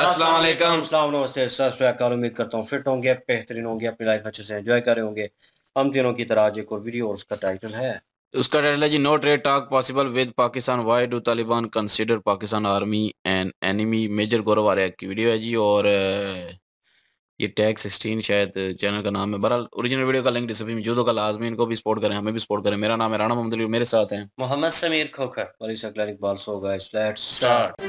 अस्सलाम वालेकुम। अस्सलाम नमस्ते सत श्री अकाल। उम्मीद करता हूँ फिट होंगे, बेहतरीन होंगे, अपनी लाइफ अच्छे से एंजॉय कर रहे होंगे। हम तीनों की तरह आज एक और वीडियो और उसका टाइटल है। उसका टाइटल है जी, no trade talk possible with Pakistan, why do Taliban consider Pakistan army an enemy. Major Gaurav Arya की वीडियो है जी। और ये टैग 16 शायद चैनल का नाम है। बहरहाल ओरिजिनल वीडियो का लिंक डिस्क्रिप्शन में मौजूद होगा। लाजमी इनको भी सपोर्ट करें, हमें भी सपोर्ट करें। मेरा नाम है राणा मोहम्मद अली और मेरे साथ हैं मोहम्मद समीर खोखर और इस अगला Iqbal. So guys let's start.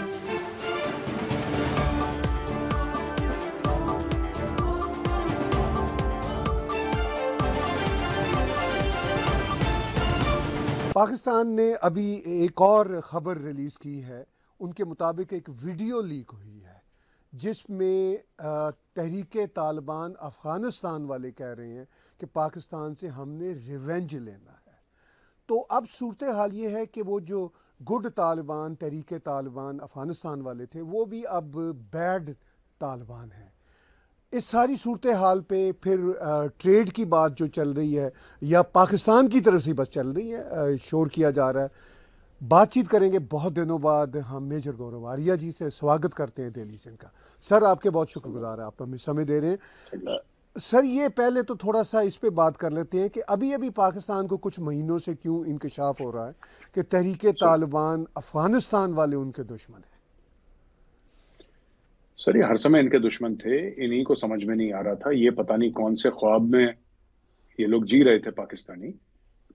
Pakistan ने अभी एक और ख़बर रिलीज़ की है। उनके मुताबिक एक वीडियो लीक हुई है जिसमें तहरीक तालिबान अफ़गानिस्तान वाले कह रहे हैं कि पाकिस्तान से हमने रिवेंज लेना है। तो अब सूरत हाल ये है कि वो जो गुड तालिबान, तहरीक तालिबान अफ़गानिस्तान वाले थे, वो भी अब बैड तालिबान हैं। इस सारी सूरत हाल पे फिर ट्रेड की बात जो चल रही है या पाकिस्तान की तरफ से बस चल रही है, शोर किया जा रहा है। बातचीत करेंगे बहुत दिनों बाद हम मेजर गौरव आर्या जी से। स्वागत करते हैं डेली सिंह का। सर आपके बहुत शुक्रगुजार है, आप हमें समय दे रहे हैं। सर ये पहले तो थोड़ा सा इस पे बात कर लेते हैं कि अभी अभी पाकिस्तान को कुछ महीनों से क्यों इंकशाफ हो रहा है कि तहरीक तालिबान अफ़गानिस्तान वाले उनके दुश्मन हैं। सर ये हर समय इनके दुश्मन थे, इन्हीं को समझ में नहीं आ रहा था। ये पता नहीं कौन से ख्वाब में ये लोग जी रहे थे। पाकिस्तानी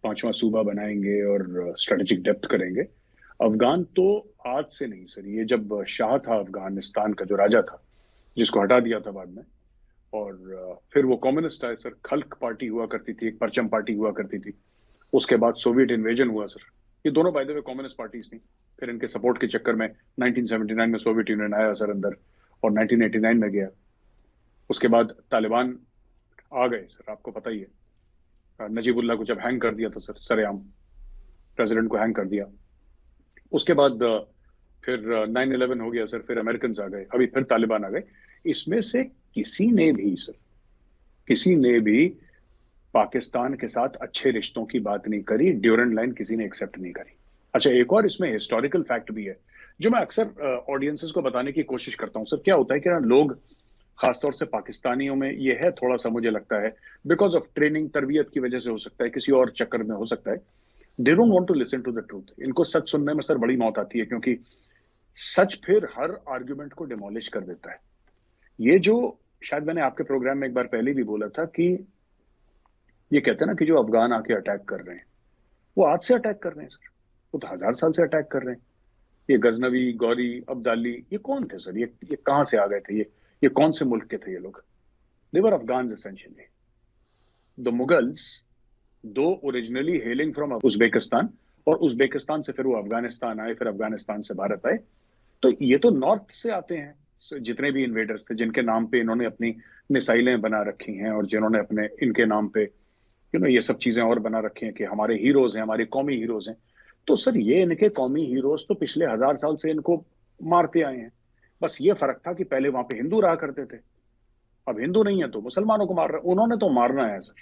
पांचवा सूबा बनाएंगे और स्ट्रेटेजिक डेप्थ करेंगे। अफगान तो आज से नहीं सर, ये जब शाह था अफगानिस्तान का, जो राजा था जिसको हटा दिया था बाद में, और फिर वो कम्युनिस्ट आए सर। खल्क पार्टी हुआ करती थी, एक परचम पार्टी हुआ करती थी। उसके बाद सोवियत इन्वेजन हुआ सर। ये दोनों by the way communist parties थी। फिर इनके सपोर्ट के चक्कर में 1979 में सोवियत यूनियन आया सर अंदर, और 1989 में गया। उसके बाद तालिबान आ गए सर, आपको पता ही है। नजीबुल्लाह को जब हैंग कर दिया था सर, सरेआम प्रेसिडेंट को हैंग कर दिया। उसके बाद फिर 9/11 हो गया सर, फिर अमेरिकन आ गए, अभी फिर तालिबान आ गए। इसमें से किसी ने भी सर, किसी ने भी पाकिस्तान के साथ अच्छे रिश्तों की बात नहीं करी। ड्यूरेंट लाइन किसी ने एक्सेप्ट नहीं करी। अच्छा, एक और इसमें हिस्टोरिकल फैक्ट भी है जो मैं अक्सर ऑडियंसेस को बताने की कोशिश करता हूं सर। क्या होता है कि ना, लोग खासतौर से पाकिस्तानियों में ये है थोड़ा सा, मुझे लगता है बिकॉज ऑफ ट्रेनिंग, तरबियत की वजह से हो सकता है, किसी और चक्कर में हो सकता है, they don't want to listen to the truth. इनको सच सुनने में सर बड़ी मौत आती है, क्योंकि सच फिर हर आर्ग्यूमेंट को डिमोलिश कर देता है। ये जो शायद मैंने आपके प्रोग्राम में एक बार पहले भी बोला था कि ये कहते हैं ना कि जो अफगान आके अटैक कर रहे हैं, वो आज से अटैक कर रहे हैं सर। वो तो 1000 साल से अटैक कर रहे हैं। ये गजनवी, गौरी, अब्दाली, ये कौन थे सर? ये कहां से आ गए थे? ये कौन से मुल्क के थे ये लोग? देवर अफगान एसेंशियली। द मुगल्स, दो ओरिजिनली हेलिंग फ्रॉम उज्बेकिस्तान, और उज्बेकिस्तान से फिर वो अफगानिस्तान आए, फिर अफगानिस्तान से भारत आए। तो ये तो नॉर्थ से आते हैं। जितने भी इन्वेडर्स थे जिनके नाम पे इन्होंने अपनी मिसाइलें बना रखी हैं, और जिन्होंने अपने इनके नाम पे ये सब चीजें और बना रखी हैं कि हमारे हीरोज हैं, हमारे कौमी हीरोज हैं। तो सर ये इनके कौमी हीरोज तो पिछले 1000 साल से इनको मारते आए हैं। बस ये फर्क था कि पहले वहां पे हिंदू रहा करते थे, अब हिंदू नहीं है तो मुसलमानों को मार रहे। उन्होंने तो मारना है सर,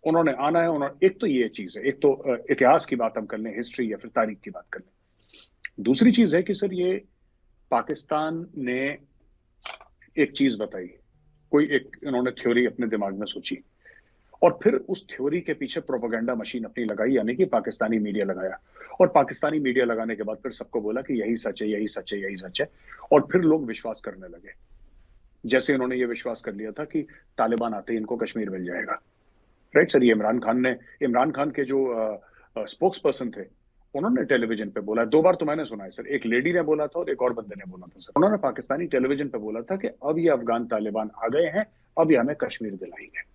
उन्होंने आना है। उन्होंने, एक तो ये चीज है, एक तो इतिहास की बात हम कर लें, हिस्ट्री या फिर तारीख की बात कर लें। दूसरी चीज है कि सर ये पाकिस्तान ने एक चीज बताई, कोई एक इन्होंने थ्योरी अपने दिमाग में सोची, और फिर उस थ्योरी के पीछे प्रोपेगेंडा मशीन अपनी लगाई, यानी कि पाकिस्तानी मीडिया लगाया। और पाकिस्तानी मीडिया लगाने के बाद फिर सबको बोला कि यही सच है, यही सच है, यही सच है। और फिर लोग विश्वास करने लगे। जैसे इन्होंने ये विश्वास कर लिया था कि तालिबान आते ही इनको कश्मीर मिल जाएगा। राइट सर, ये इमरान खान के जो स्पोक्स पर्सन थे, उन्होंने टेलीविजन पे बोला। 2 बार तो मैंने सुना है सर, एक लेडी ने बोला था और एक और बंदे ने बोला था सर। उन्होंने पाकिस्तानी टेलीविजन पे बोला था कि अब ये अफगान तालिबान आ गए हैं, अब ये हमें कश्मीर दिलाएंगे।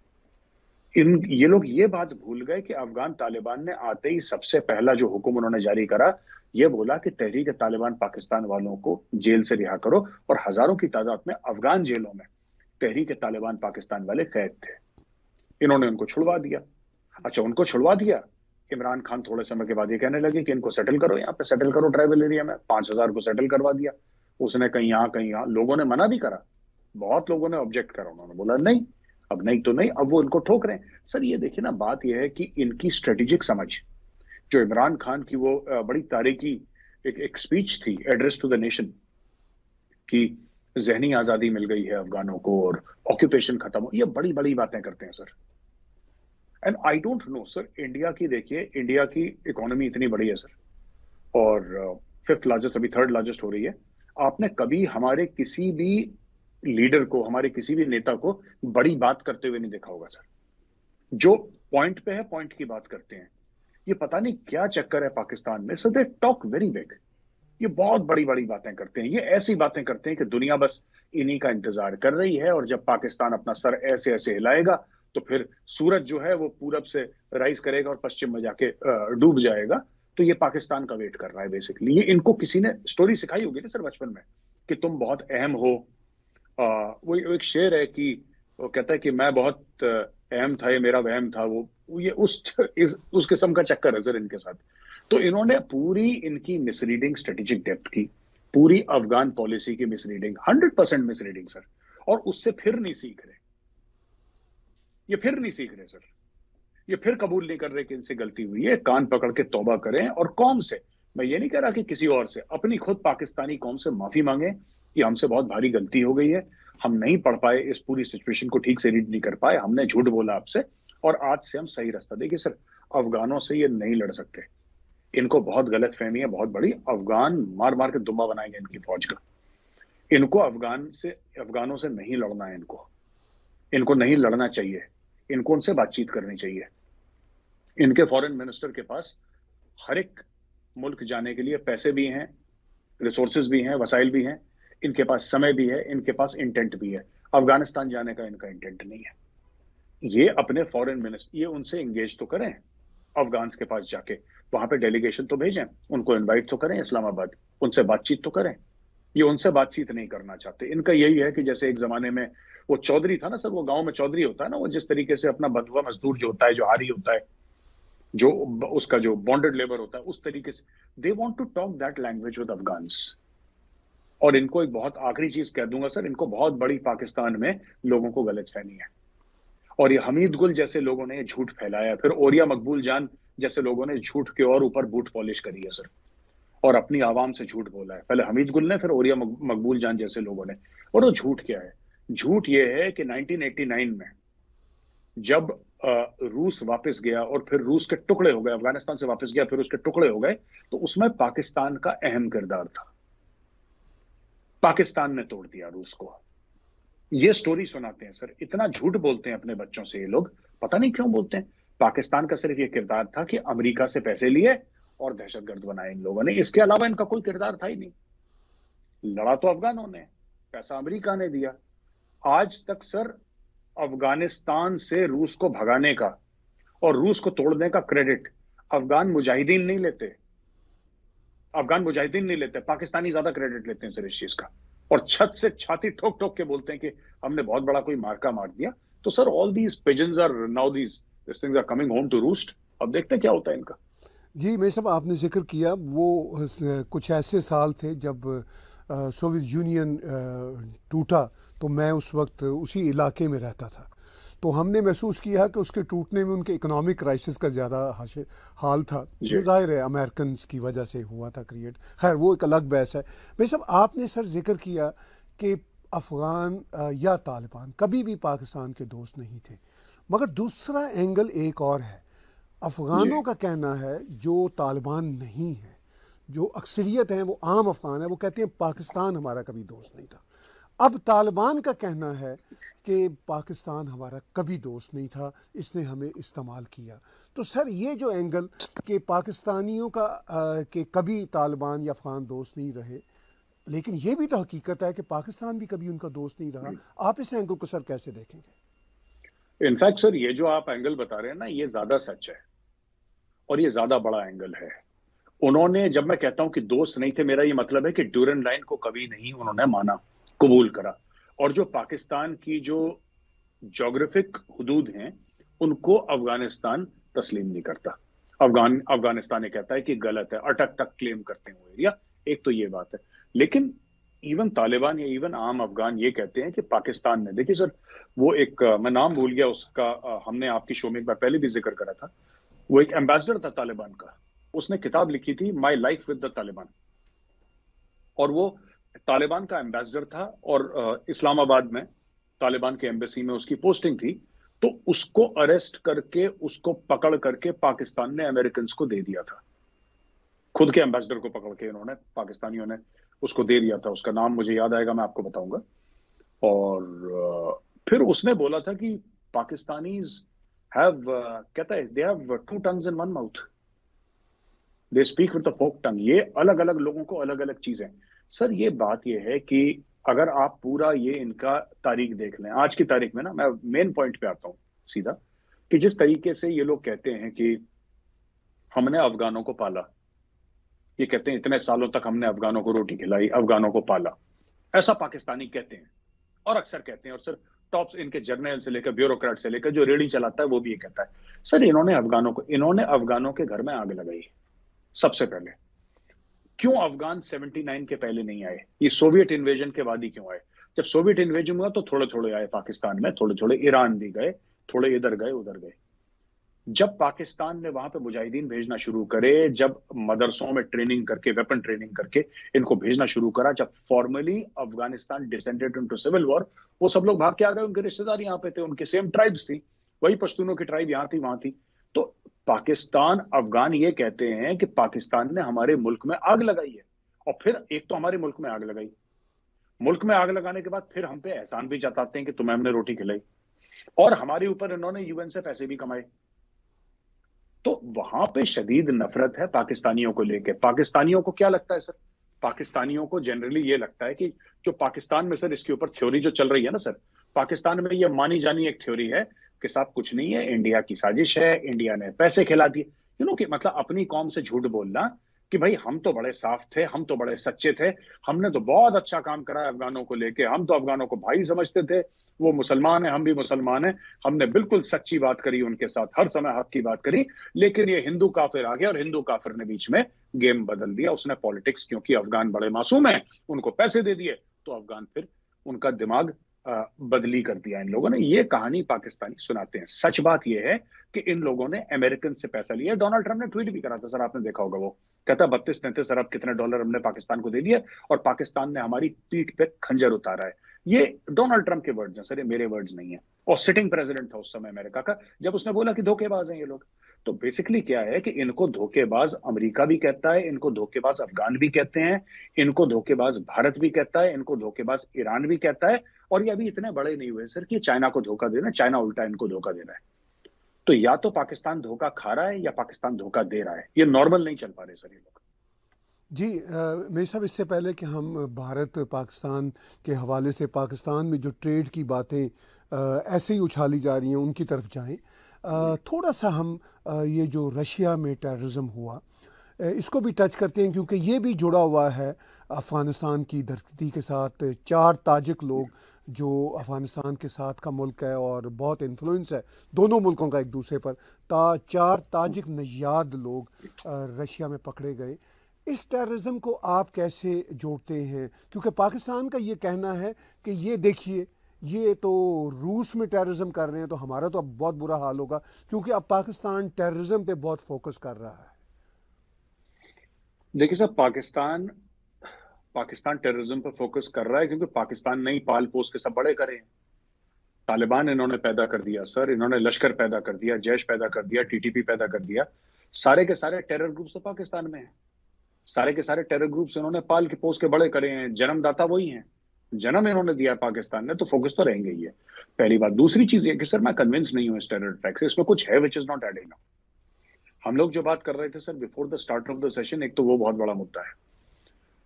ये लोग ये बात भूल गए कि अफगान तालिबान ने आते ही सबसे पहला जो हुक्म उन्होंने जारी करा, ये बोला कि तहरीक तालिबान पाकिस्तान वालों को जेल से रिहा करो। और हजारों की तादाद में अफगान जेलों में तहरीक तालिबान पाकिस्तान वाले कैद थे। इन्होंने उनको छुड़वा दिया। अच्छा, उनको छुड़वा दिया। इमरान खान थोड़े समय के बाद ये कहने लगे कि इनको सेटल करो, यहाँ पे सेटल करो ट्राइबल एरिया में। 5000 को सेटल करवा दिया उसने, कहीं यहाँ कहीं यहाँ। लोगों ने मना भी करा, बहुत लोगों ने ऑब्जेक्ट करा। उन्होंने बोला नहीं, अब नहीं तो नहीं, अब वो इनको ठोक रहे हैं। सर ये देखिए ना, बात यह है कि इनकी स्ट्रेटेजिक समझ, जो इमरान खान की वो बड़ी तारीखी एक स्पीच थी, एड्रेस टू द नेशन, कि जहनी आजादी मिल गई है अफगानों को और ऑक्यूपेशन खत्म हो, ये बड़ी बड़ी बातें करते हैं sir. And I don't know sir, India की देखिए, इंडिया की इकोनॉमी इतनी बड़ी है सर, और फिफ्थ लार्जेस्ट, अभी थर्ड लार्जेस्ट हो रही है। आपने कभी हमारे किसी भी लीडर को, हमारे किसी भी नेता को बड़ी बात करते हुए नहीं देखा होगा सर। जो पॉइंट पे है पॉइंट की बात करते हैं। ये पता नहीं क्या चक्कर है पाकिस्तान में, सो दे टॉक वेरी बिग। ये बहुत बड़ी बड़ी बातें करते हैं, ये ऐसी बातें करते हैं कि दुनिया बस इन्हीं का इंतजार कर रही है, और जब पाकिस्तान अपना सर ऐसे ऐसे हिलाएगा तो फिर सूरज जो है वो पूरब से राइज करेगा और पश्चिम में जाके डूब जाएगा। तो ये पाकिस्तान का वेट कर रहा है बेसिकली। ये इनको किसी ने स्टोरी सिखाई होगी ना सर बचपन में, कि तुम बहुत अहम हो। वो एक शेर है कि वो कहता है कि मैं बहुत अहम था, ये मेरा वहम था। वो ये उस किस्म का चक्कर है सर इनके साथ। तो इन्होंने पूरी इनकी मिसरीडिंग स्ट्रेटेजिक डेप्थ की, पूरी अफगान पॉलिसी की मिसरीडिंग, 100% मिसरीडिंग सर, और उससे फिर नहीं सीख रहे। ये फिर नहीं सीख रहे सर, ये फिर कबूल नहीं कर रहे कि इनसे गलती हुई है। कान पकड़ के तौबा करें, और कौम से, मैं ये नहीं कह रहा कि किसी और से, अपनी खुद पाकिस्तानी कौम से माफी मांगे कि हमसे बहुत भारी गलती हो गई है, हम नहीं पढ़ पाए, इस पूरी सिचुएशन को ठीक से रीड नहीं कर पाए, हमने झूठ बोला आपसे, और आज से हम सही रास्ता। देखिए सर, अफगानों से ये नहीं लड़ सकते, इनको बहुत गलत फहमी है, बहुत बड़ी। अफगान मार मार के दुम्बा बनाएंगे इनकी फौज का। इनको अफगानों से नहीं लड़ना है, इनको नहीं लड़ना चाहिए, इनको उनसे बातचीत करनी चाहिए। इनके फॉरेन मिनिस्टर के पास हर एक मुल्क जाने के लिए पैसे भी हैं, रिसोर्सेज भी हैं, वसाइल भी हैं, इनके पास समय भी है, इनके पास इंटेंट भी है। अफगानिस्तान जाने का इनका इंटेंट नहीं है। ये अपने फॉरेन मिनिस्टर, ये उनसे एंगेज तो करें, अफगान के पास जाके वहां पे डेलीगेशन तो भेजें, उनको इनवाइट तो करें इस्लामाबाद, उनसे बातचीत तो करें। ये उनसे बातचीत नहीं करना चाहते। इनका यही है कि जैसे एक जमाने में वो चौधरी था ना सर, वो गांव में चौधरी होता है ना, वो जिस तरीके से अपना बंधुआ मजदूर जो होता है, जो हारी होता है, जो उसका जो बॉन्डेड लेबर होता है, उस तरीके से they want to talk that language with Afghans. और इनको एक बहुत आखिरी चीज कह दूंगा सर, इनको बहुत बड़ी पाकिस्तान में लोगों को गलतफहमी है, और ये हमीद गुल जैसे लोगों ने झूठ फैलाया, फिर ओरिया मकबूल जान जैसे लोगों ने झूठ के और ऊपर बूट पॉलिश करी है सर, और अपनी आवाम से झूठ बोला है। पहले हमीद गुल ने, फिर ओरिया मकबूल जान जैसे लोगों ने। और वो झूठ क्या है? झूठ ये है कि 1989 में जब रूस वापस गया और फिर रूस के टुकड़े हो गए, अफगानिस्तान से वापस गया फिर उसके टुकड़े हो गए, तो उसमें पाकिस्तान का अहम किरदार था। पाकिस्तान ने तोड़ दिया रूस को। ये स्टोरी सुनाते हैं सर, इतना झूठ बोलते हैं अपने बच्चों से ये लोग, पता नहीं क्यों बोलते हैं। पाकिस्तान का सिर्फ ये किरदार था कि अमेरिका से पैसे लिए और दहशतगर्द बनाए इन लोगों ने, इसके अलावा इनका कोई किरदार था ही नहीं। लड़ा तो अफगानों ने, पैसा अमेरिका ने दिया। आज तक सर अफगानिस्तान से रूस को भगाने का और रूस को तोड़ने का क्रेडिट अफगान मुजाहिदीन नहीं लेते, पाकिस्तानी ज्यादा क्रेडिट लेते हैं सर इस चीज का, और छत से छाती ठोक ठोक के बोलते हैं कि हमने बहुत बड़ा कोई मार्का मार दिया। तो sir all these pigeons are now this things are coming home to roost. अब देखते हैं क्या होता है इनका। जी मेयर साहब, आपने जिक्र किया वो कुछ ऐसे साल थे जब सोवियत यूनियन टूटा, तो मैं उस वक्त उसी इलाके में रहता था। तो हमने महसूस किया कि उसके टूटने में उनके इकोनॉमिक क्राइसिस का ज़्यादा हाल था, जो ज़ाहिर है अमेरिकन की वजह से हुआ था क्रिएट। खैर वो एक अलग बहस है। मेयर साहब, आपने सर जिक्र किया कि अफ़गान या तालिबान कभी भी पाकिस्तान के दोस्त नहीं थे, मगर दूसरा एंगल एक और है। अफ़गानों का कहना है, जो तालिबान नहीं है, जो अक्सरियत है, वो आम अफ़गान है, वो कहते हैं पाकिस्तान हमारा कभी दोस्त नहीं था। अब तालिबान का कहना है कि पाकिस्तान हमारा कभी दोस्त नहीं था, इसने हमें इस्तेमाल किया। तो सर ये जो एंगल कि पाकिस्तानियों का कि कभी तालिबान या अफ़गान दोस्त नहीं रहे, लेकिन ये भी तो हकीकत है कि पाकिस्तान भी कभी उनका दोस्त नहीं रहा। आप इस एंगल को सर कैसे देखेंगे? इनफैक्ट सर ये जो आप एंगल बता रहे हैं ना, ये ज्यादा सच है और ये ज्यादा बड़ा एंगल है। उन्होंने, जब मैं कहता हूं कि दोस्त नहीं थे, मेरा ये मतलब है कि ड्यूरेंट लाइन को कभी नहीं उन्होंने माना, कबूल करा। और जो पाकिस्तान की जो ज्योग्राफिक हुदूद हैं, उनको अफगानिस्तान तस्लीम नहीं करता। अफगानिस्तान ये कहता है कि गलत है, अटक तक क्लेम करते हैं वो एरिया। एक तो ये बात है। लेकिन इवन तालिबान या इवन आम अफगान ये कहते हैं कि पाकिस्तान ने, देखिए सर, वो एक मैं नाम भूल गया उसका, हमने आपकी शो में एक बार पहले भी जिक्र करा था। वो एक एम्बेसडर था तालिबान का, उसने किताब लिखी थी my life with the Taliban, और वो तालिबान का एम्बेसडर था और इस्लामाबाद में तालिबान के एम्बेसी में उसकी पोस्टिंग थी। तो उसको अरेस्ट करके, उसको पकड़ करके पाकिस्तान ने अमेरिकन को दे दिया था। खुद के एम्बेसडर को पकड़ के इन्होंने, पाकिस्तानियों ने उसको दे दिया था। उसका नाम मुझे याद आएगा, मैं आपको बताऊंगा। और फिर उसने बोला था कि पाकिस्तानीज हैव, कहता है, they have two tongues in one mouth, they speak with the fork tongue. ये अलग अलग लोगों को अलग अलग चीजें। सर ये बात ये है कि अगर आप पूरा ये इनका तारीख देख लें, आज की तारीख में ना, मैं मेन पॉइंट पे आता हूं सीधा, कि जिस तरीके से ये लोग कहते हैं कि हमने अफगानों को पाला, ये कहते हैं इतने सालों तक हमने अफगानों को रोटी खिलाई, अफगानों को पाला, ऐसा पाकिस्तानी कहते हैं और अक्सर कहते हैं। और सर टॉप इनके जर्नल से लेकर ब्यूरोक्रेट से लेकर जो रेडी चलाता है वो भी ये कहता है। सर इन्होंने अफगानों के घर में आग लगाई सबसे पहले। क्यों अफगान 79 के पहले नहीं आए? ये सोवियत इन्वेजन के बाद ही क्यों आए? जब सोवियत इन्वेजन हुआ तो थोड़े थोड़े आए पाकिस्तान में, थोड़े थोड़े ईरान भी गए, थोड़े इधर गए उधर गए। जब पाकिस्तान ने वहां पे मुजाहिदीन भेजना शुरू करे, जब मदरसों में ट्रेनिंग करके, वेपन ट्रेनिंग करके इनको भेजना शुरू करा, जब formally Afghanistan descended into civil war, वो सब लोग भाग के आ गए। उनके रिश्तेदार यहाँ पे थे, उनके सेम ट्राइब्स थी, वही पश्तूनों की ट्राइब यहाँ थी वहां थी। तो पाकिस्तान, अफगान ये कहते हैं कि पाकिस्तान ने हमारे मुल्क में आग लगाई है। और फिर एक तो हमारे मुल्क में आग लगाई, मुल्क में आग लगाने के बाद फिर हम पे एहसान भी जताते हैं कि तुम्हें हमने रोटी खिलाई, और हमारे ऊपर इन्होंने यूएन से पैसे भी कमाए। तो वहां पे शदीद नफरत है पाकिस्तानियों को लेके। पाकिस्तानियों को क्या लगता है सर? पाकिस्तानियों को जनरली ये लगता है कि जो पाकिस्तान में सर इसके ऊपर थ्योरी जो चल रही है ना सर, पाकिस्तान में ये मानी जानी एक थ्योरी है कि साहब कुछ नहीं है, इंडिया की साजिश है, इंडिया ने पैसे खिला दिए। कि मतलब अपनी कौम से झूठ बोलना कि भाई हम तो बड़े साफ थे, हम तो बड़े सच्चे थे, हमने तो बहुत अच्छा काम करा अफगानों को लेके, हम तो अफगानों को भाई समझते थे, वो मुसलमान है, हम भी मुसलमान हैं, हमने बिल्कुल सच्ची बात करी उनके साथ, हर समय हक की बात करी। लेकिन ये हिंदू काफिर आ गया और हिंदू काफिर ने बीच में गेम बदल दिया। उसने पॉलिटिक्स, क्योंकि अफगान बड़े मासूम हैं, उनको पैसे दे दिए, तो अफगान फिर उनका दिमाग बदली कर दिया इन लोगों ने। ये कहानी पाकिस्तानी सुनाते हैं। सच बात यह है कि इन लोगों ने अमेरिकन से पैसा लिया। डोनाल्ड ट्रंप ने ट्वीट भी करा था सर, आपने देखा होगा, वो कहता 32-33 अरब कितने डॉलर हमने पाकिस्तान को दे दिए और पाकिस्तान ने हमारी पीठ पे खंजर उतारा है। ये डोनाल्ड ट्रंप के वर्ड्स हैं सर, ये मेरे वर्ड्स नहीं है। और सिटिंग प्रेसिडेंट था उस समय अमेरिका का, जब उसने बोला कि धोखेबाज हैं ये लोग। तो बेसिकली क्या है कि इनको धोखेबाज अमेरिका भी कहता है, इनको धोखेबाज अफगान भी कहते हैं, इनको धोखेबाज भारत भी कहता है, इनको धोखेबाज ईरान भी कहता है। और ये अभी इतने बड़े नहीं हुए सर कि चाइना को धोखा देना, चाइना उल्टा इनको धोखा दे रहा है। तो या तो पाकिस्तान धोखा खा रहा है या पाकिस्तान धोखा दे रहा है। ये नॉर्मल नहीं चल पा रहे सर ये लोग। जी मेरे साहब, इससे पहले कि हम भारत पाकिस्तान के हवाले से पाकिस्तान में जो ट्रेड की बातें ऐसे ही उछाली जा रही हैं उनकी तरफ जाएं, थोड़ा सा हम ये जो रशिया में टेररिज्म हुआ इसको भी टच करते हैं, क्योंकि ये भी जुड़ा हुआ है अफ़गानिस्तान की धरती के साथ। 4 ताजिक लोग जो अफ़गानिस्तान के साथ का मुल्क है और बहुत इन्फ्लुएंस है दोनों मुल्कों का एक दूसरे पर, 4 ताजिक नयाद लोग रशिया में पकड़े गए। इस टेररिज्म को आप कैसे जोड़ते हैं? क्योंकि पाकिस्तान का ये कहना है कि ये देखिए, ये तो रूस में टेररिज्म कर रहे हैं, तो हमारा तो अब बहुत बुरा हाल होगा, क्योंकि अब पाकिस्तान टेररिज्म पे बहुत फोकस कर रहा है। देखिए सर, पाकिस्तान टेररिज्म पर फोकस कर रहा है क्योंकि पाकिस्तान ने ही पाल पोस के सब बड़े करे हैं। तालिबान इन्होंने पैदा कर दिया सर, इन्होंने लश्कर पैदा कर दिया, जैश पैदा कर दिया, टीटीपी पैदा कर दिया। सारे के सारे टेरर ग्रुप्स तो पाकिस्तान में हैं। सारे के सारे टेरर ग्रुप्स इन्होंने पाल के पोस के बड़े करे हैं, जन्मदाता वही हैं, जन्म इन्होंने दिया पाकिस्तान ने, तो फोकस तो रहेंगे ही है। पहली बात। दूसरी चीज ये कि सर मैं कन्विंस नहीं हूं इस टेरर अटैक से, इसमें कुछ है which is not adding up. हम लोग जो बात कर रहे थे sir before the start of the session, एक तो वो बहुत बड़ा मुद्दा है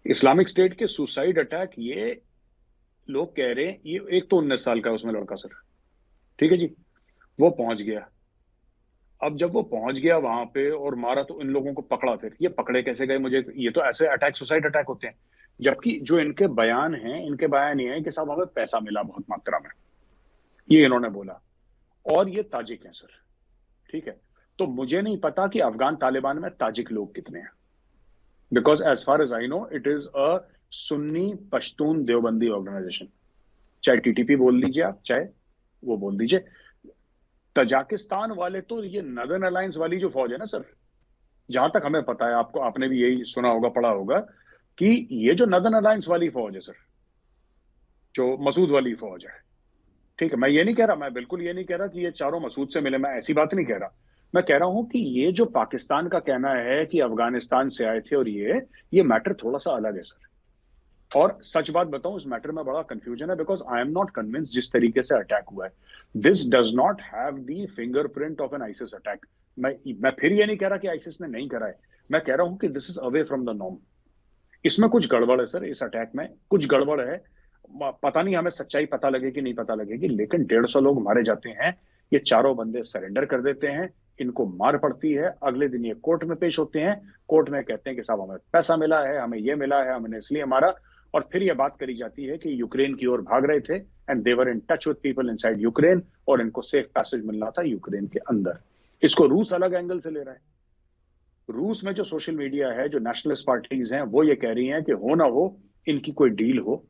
इस्लामिक स्टेट के सुसाइड अटैक। ये लोग कह रहे हैं, ये एक तो 19 साल का उसमें लड़का सर, ठीक है जी, वो पहुंच गया। अब जब वो पहुंच गया वहां पे और मारा, तो इन लोगों को पकड़ा। फिर ये पकड़े कैसे गए? मुझे ये तो ऐसे अटैक सुसाइड अटैक होते हैं। जबकि जो इनके बयान हैं, इनके बयान ये है कि साहब हमें पैसा मिला बहुत मात्रा में, ये इन्होंने बोला। और ये ताजिक हैं सर, ठीक है। तो मुझे नहीं पता कि अफगान तालिबान में ताजिक लोग कितने हैं, because as far as I know it is a Sunni Pashtun Deobandi organisation. चाहे टीटीपी बोल लीजिए आप, चाहे वो बोल दीजिए। तजाकिस्तान वाले तो, ये नदर्न अलायंस वाली जो फौज है ना सर, जहां तक हमें पता है, आपने भी यही सुना होगा, पढ़ा होगा, कि ये जो नदन अलायंस वाली फौज है सर, जो मसूद वाली फौज है, ठीक है, मैं ये नहीं कह रहा, मैं बिल्कुल ये नहीं कह रहा कि ये चारों मसूद से मिले, मैं ऐसी बात नहीं कह रहा। मैं कह रहा हूं कि ये जो पाकिस्तान का कहना है कि अफगानिस्तान से आए थे और ये मैटर थोड़ा सा अलग है सर। और सच बात बताऊं, इस मैटर में बड़ा कंफ्यूजन है, because I am not convince जिस तरीके से अटैक हुआ है, this does not have the fingerprint of an ISIS attack. मैं फिर ये नहीं कह रहा कि आईसिस ने नहीं करा है, मैं कह रहा हूं कि this is away from the norm. इसमें कुछ गड़बड़ है सर, इस अटैक में कुछ गड़बड़ है। पता नहीं हमें सच्चाई पता लगेगी नहीं पता लगेगी, लेकिन 150 लोग मारे जाते हैं, ये चारों बंदे सरेंडर कर देते हैं, इनको मार पड़ती है, अगले दिन ये कोर्ट में पेश होते हैं, कोर्ट में कहते हैं कि साहब हमें पैसा मिला है, हमें ये मिला है, हमने इसलिए मारा। और फिर ये बात करी जाती है कि यूक्रेन की ओर भाग रहे थे and they were in touch with people inside Ukraine, और इनको सेफ पैसेज मिल रहा था यूक्रेन के अंदर। इसको रूस अलग एंगल से ले रहा है। रूस में जो सोशल मीडिया है, जो नेशनलिस्ट पार्टीज हैं, वो ये कह रही हैं कि हो ना हो इनकी कोई डील हो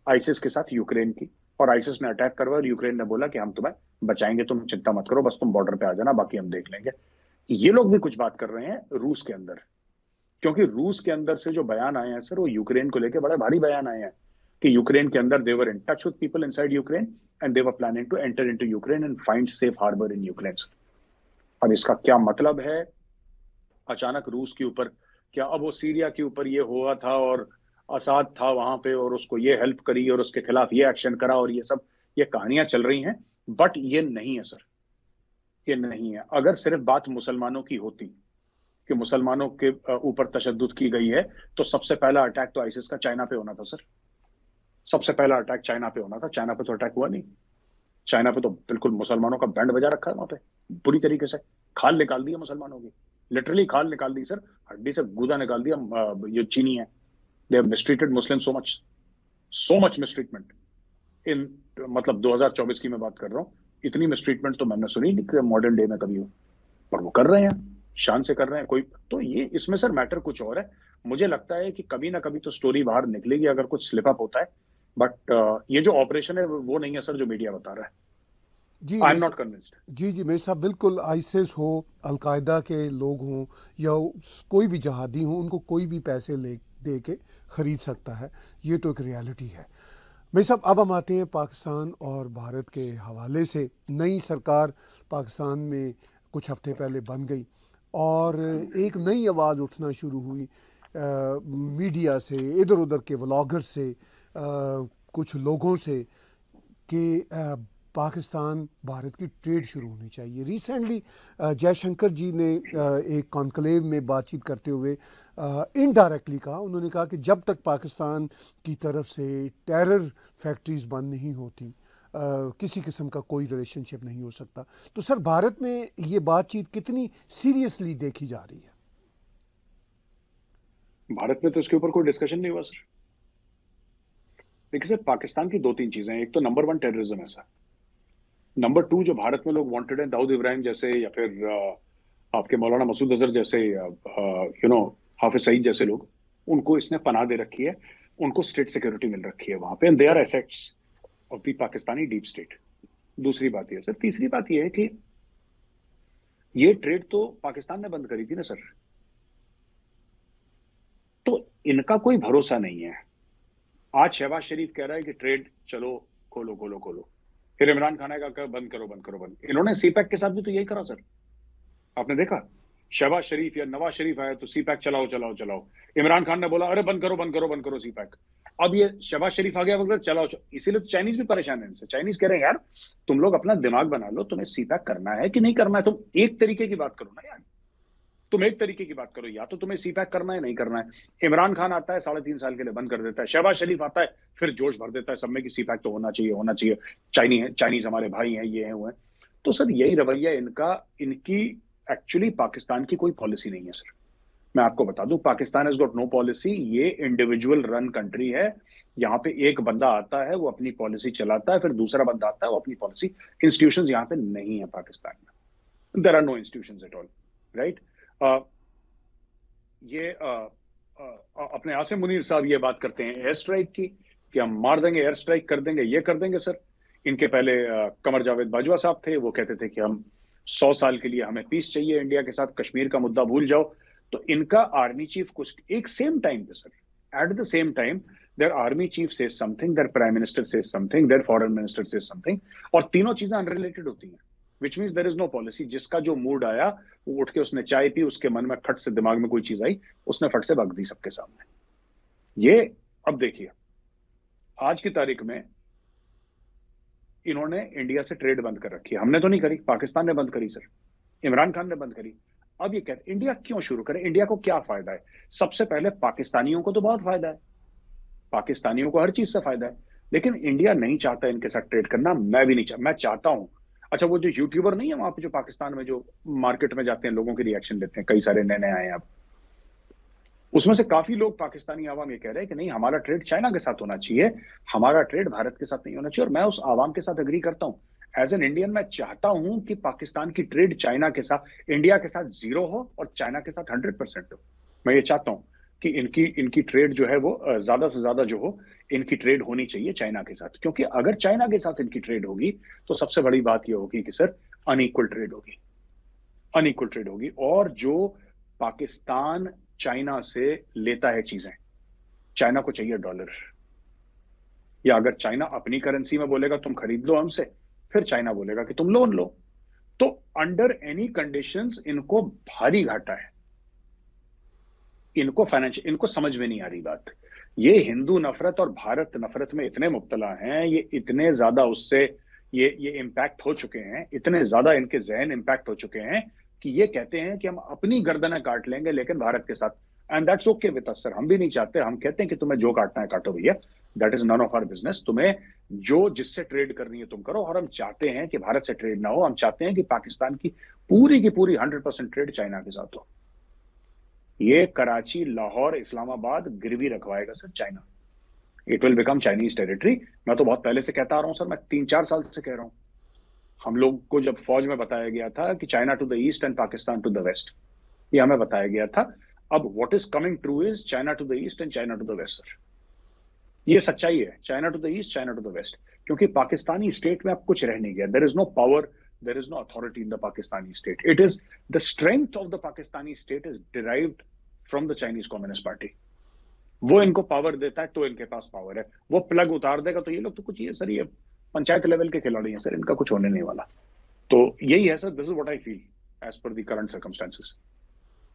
आईसिस के साथ यूक्रेन की, और आईसिस ने अटैक करवाया और यूक्रेन ने बोला कि हम तुम्हें बचाएंगे, तुम चिंता मत करो, बस तुम बॉर्डर पे आ जाना, बाकी हम देख लेंगे। ये लोग भी कुछ बात कर रहे हैं रूस के अंदर, क्योंकि रूस के अंदर से जो बयान आए हैं सर, वो यूक्रेन को लेकर बड़े भारी बयान आए हैं कि यूक्रेन के अंदर they were in touch with people inside Ukraine and they were planning to enter into Ukraine and find safe harbour in Ukraine. अब इसका क्या मतलब है अचानक रूस के ऊपर? क्या अब वो सीरिया के ऊपर ये हुआ था और असाद था वहां पे और उसको ये हेल्प करी और उसके खिलाफ ये एक्शन करा और ये सब ये कहानियां चल रही हैं, बट ये नहीं है सर, ये नहीं है। अगर सिर्फ बात मुसलमानों की होती कि मुसलमानों के ऊपर तशद्दुद की गई है, तो सबसे पहला अटैक तो आईसिस का चाइना पे होना था सर, सबसे पहला अटैक चाइना पे होना था। चाइना पे तो अटैक हुआ नहीं, चाइना पे तो बिल्कुल मुसलमानों का बैंड बजा रखा है वहां पे, बुरी तरीके से खाल निकाल दी है मुसलमानों की, लिटरली खाल निकाल दी सर, हड्डी से गूदा निकाल दिया। ये चीनी है, they have mistreated Muslim so much mistreatment in, मतलब 2024 की मैं बात कर रहा हूँ, इतनी मिसट्रीटमेंट तो मैंने सुनी नहीं मॉडर्न डे में कभी हो, पर वो कर रहे हैं, शान से कर रहे हैं कोई। तो ये इसमें सर मैटर कुछ और है। मुझे लगता है कि कभी ना कभी तो स्टोरी बाहर निकलेगी अगर कुछ स्लिप अप होता है, बट ये जो ऑपरेशन है वो नहीं है सर जो मीडिया बता रहा है। जी आई एम नॉट कन्विंस्ड। जी मेरे साहब, बिल्कुल आईसिस हो, अलकायदा के लोग हों या कोई भी जहादी हो, उनको कोई भी पैसे ले दे के ख़रीद सकता है, ये तो एक रियलिटी है। मेरे साहब, अब हम आते हैं पाकिस्तान और भारत के हवाले से। नई सरकार पाकिस्तान में कुछ हफ्ते पहले बन गई और एक नई आवाज़ उठना शुरू हुई मीडिया से, इधर उधर के व्लॉगर से, कुछ लोगों से कि पाकिस्तान भारत की ट्रेड शुरू होनी चाहिए। रिसेंटली जयशंकर जी ने एक कॉन्क्लेव में बातचीत करते हुए इनडायरेक्टली कहा, उन्होंने कहा कि जब तक पाकिस्तान की तरफ से टेरर फैक्ट्रीज बंद नहीं होती किसी किस्म का कोई रिलेशनशिप नहीं हो सकता। तो सर, भारत में ये बातचीत कितनी सीरियसली देखी जा रही है? भारत में तो इसके ऊपर कोई डिस्कशन नहीं हुआ सर। देखिए सर, पाकिस्तान की 2-3 चीजें हैं। एक तो नंबर 1 टेररिज्म है सर, नंबर 2 जो भारत में लोग वांटेड हैं, दाऊद इब्राहिम जैसे या फिर आपके मौलाना मसूद अजहर जैसे, हाफिज सईद जैसे लोग, उनको इसने पनाह दे रखी है, उनको स्टेट सिक्योरिटी मिल रखी है वहां पे, and they are assets of the Pakistani deep state. दूसरी बात यह सर, तीसरी बात यह है कि ये ट्रेड तो पाकिस्तान ने बंद करी थी ना सर, तो इनका कोई भरोसा नहीं है। आज शहबाज शरीफ कह रहा है कि ट्रेड चलो खोलो खोलो खोलो, फिर इमरान खान का बंद करो बंद करो बंद। इन्होंने सीपैक के साथ भी तो यही करा सर, आपने देखा, शहबाज शरीफ या नवाज शरीफ आया तो सीपैक चलाओ चलाओ चलाओ, इमरान खान ने बोला अरे बंद करो बंद करो बंद करो सीपैक, अब ये शहबाज शरीफ आ गया वगैरह चलाओ। इसीलिए तो चाइनीज भी परेशान है इनसे। चाइनीज कह रहे हैं यार तुम लोग अपना दिमाग बना लो, तुम्हें सीपैक करना है कि नहीं करना है, तुम एक तरीके की बात करो ना यार, तुम एक तरीके की बात करो, या तो तुम्हें सीपैक करना है नहीं करना है। इमरान खान आता है 3.5 साल के लिए बंद कर देता है, शहबाज शरीफ आता है फिर जोश भर देता है सब में कि सीपैक तो होना चाहिए होना चाहिए, चाइनीज हमारे भाई हैं, ये हैं वो हैं। तो सर यही रवैया इनका, इनकी एक्चुअली पाकिस्तान की कोई पॉलिसी नहीं है सर। मैं आपको बता दूं, Pakistan has got no policy. ये इंडिविजुअल रन कंट्री है, यहाँ पे एक बंदा आता है वो अपनी पॉलिसी चलाता है, फिर दूसरा बंदा आता है वो अपनी पॉलिसी। इंस्टीट्यूशंस यहाँ पे नहीं है पाकिस्तान में, there are no institutions at all, right. ये अपने आसिम मुनीर साहब ये बात करते हैं एयर स्ट्राइक की कि हम मार देंगे, एयर स्ट्राइक कर देंगे, ये कर देंगे सर। इनके पहले कमर जावेद बाजवा साहब थे, वो कहते थे कि हम 100 साल के लिए हमें पीस चाहिए इंडिया के साथ, कश्मीर का मुद्दा भूल जाओ। तो इनका आर्मी चीफ कुछ एक सेम टाइम पे sir At the same time, their army chief says something, their prime minister says something, their foreign minister says something, और तीनों चीजें अनरिलेटेड होती हैं, which means there is no policy. जिसका जो मूड आया वो उठ के उसने चाय पी, उसके मन में खट से दिमाग में कोई चीज आई, उसने फट से बक दी सबके सामने। ये अब देखिए, आज की तारीख में इन्होंने इंडिया से ट्रेड बंद कर रखी है। हमने तो नहीं करी, पाकिस्तान ने बंद करी सर, इमरान खान ने बंद करी। अब ये कहते इंडिया क्यों शुरू करे, इंडिया को क्या फायदा है? सबसे पहले पाकिस्तानियों को तो बहुत फायदा है, पाकिस्तानियों को हर चीज से फायदा है, लेकिन इंडिया नहीं चाहता इनके साथ ट्रेड करना। मैं भी नहीं चाहता, मैं चाहता हूं। अच्छा, वो जो यूट्यूबर नहीं है वहां पे जो पाकिस्तान में जो मार्केट में जाते हैं, लोगों के रिएक्शन लेते हैं, कई सारे नए नए आए हैं अब, उसमें से काफी लोग पाकिस्तानी आवाम ये कह रहे हैं कि नहीं, हमारा ट्रेड चाइना के साथ होना चाहिए, हमारा ट्रेड भारत के साथ नहीं होना चाहिए। और मैं उस आवाम के साथ एग्री करता हूं। एज एन इंडियन मैं चाहता हूं कि पाकिस्तान की ट्रेड चाइना के साथ, इंडिया के साथ 0 हो और चाइना के साथ 100% हो। मैं ये चाहता हूं कि इनकी ट्रेड जो है वो ज्यादा से ज्यादा जो हो, इनकी ट्रेड होनी चाहिए चाइना के साथ, क्योंकि अगर चाइना के साथ इनकी ट्रेड होगी तो सबसे बड़ी बात यह होगी कि सर अनइक्वल ट्रेड होगी, अनइक्वल ट्रेड होगी। और जो पाकिस्तान चाइना से लेता है चीजें, चाइना को चाहिए डॉलर, या अगर चाइना अपनी करेंसी में बोलेगा तुम खरीद लो हमसे, फिर चाइना बोलेगा कि तुम लोन लो। तो अंडर एनी कंडीशंस इनको भारी घाटा है, इनको फाइनेंशियल, इनको समझ में नहीं आ रही बात। ये हिंदू नफरत और भारत नफरत में इतने मुब्तला हैं, ये इतने ज्यादा उससे ये इम्पैक्ट हो चुके हैं, इतने ज्यादा इनके जहन इम्पैक्ट हो चुके हैं कि ये कहते हैं कि हम अपनी गर्दनें काट लेंगे लेकिन भारत के साथ, and that's okay with us sir. हम भी नहीं चाहते, हम कहते हैं कि तुम्हें जो काटना है काटो भैया, that is none of our business. तुम्हें जो जिससे ट्रेड करनी है तुम करो, और हम चाहते हैं कि भारत से ट्रेड ना हो, हम चाहते हैं कि पाकिस्तान की पूरी 100% ट्रेड चाइना के साथ हो। ये कराची, लाहौर, इस्लामाबाद गिरवी रखवाएगा sir China, it will become Chinese territory. मैं तो बहुत पहले से कहता आ रहा हूं सर, मैं 3-4 साल से कह रहा हूं। हम लोग को जब फौज में बताया गया था कि China to the east and Pakistan to the west, ये हमें बताया गया था। अब what is coming true is China to the east and China to the west sir, ये सच्चाई है, China to the east, China to the west. क्योंकि पाकिस्तानी स्टेट में अब कुछ रह नहीं गया, there is no power, there is no authority in the Pakistani state. It is the strength of the Pakistani state is derived from the Chinese Communist Party. वो इनको power देता है तो इनके पास पावर है, वो प्लग उतार देगा तो ये लोग तो कुछ, ये सर ये पंचायत लेवल के खिलाड़ी हैं सर, इनका कुछ होने नहीं वाला। तो यही है sir, this is what I feel as per the current circumstances.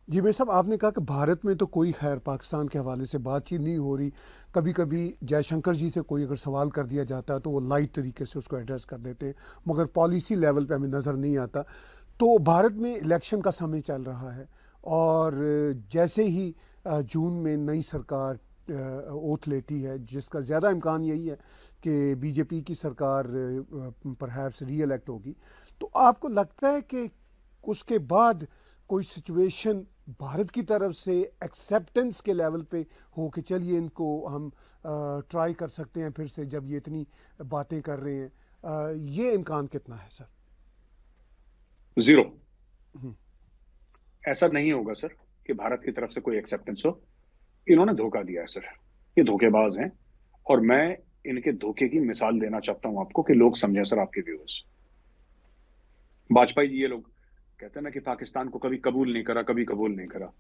जी मेर साहब, आपने कहा कि भारत में तो कोई खैर पाकिस्तान के हवाले से बातचीत नहीं हो रही। कभी कभी जयशंकर जी से कोई अगर सवाल कर दिया जाता है तो वो लाइट तरीके से उसको एड्रेस कर देते हैं, मगर पॉलिसी लेवल पे हमें नज़र नहीं आता। तो भारत में इलेक्शन का समय चल रहा है और जैसे ही जून में नई सरकार ओथ लेती है, जिसका ज़्यादा इम्कान यही है कि बीजेपी की सरकार परहैप्स री इलेक्ट होगी, तो आपको लगता है कि उसके बाद कोई सिचुएशन भारत की तरफ से एक्सेप्टेंस के लेवल पे हो कि चलिए इनको हम ट्राई कर सकते हैं फिर से, जब ये इतनी बातें कर रहे हैं, ये इम्कान कितना है सर? 0। ऐसा नहीं होगा सर कि भारत की तरफ से कोई एक्सेप्टेंस हो। इन्होंने धोखा दिया है सर, ये धोखेबाज हैं, और मैं इनके धोखे की मिसाल देना चाहता हूं आपको कि लोग समझें सर, आपके व्यूअर्स। वाजपेयी जी, ये लोग कहते हैं ना कि पाकिस्तान को कभी कबूल नहीं करा, कभी कबूल नहीं करा।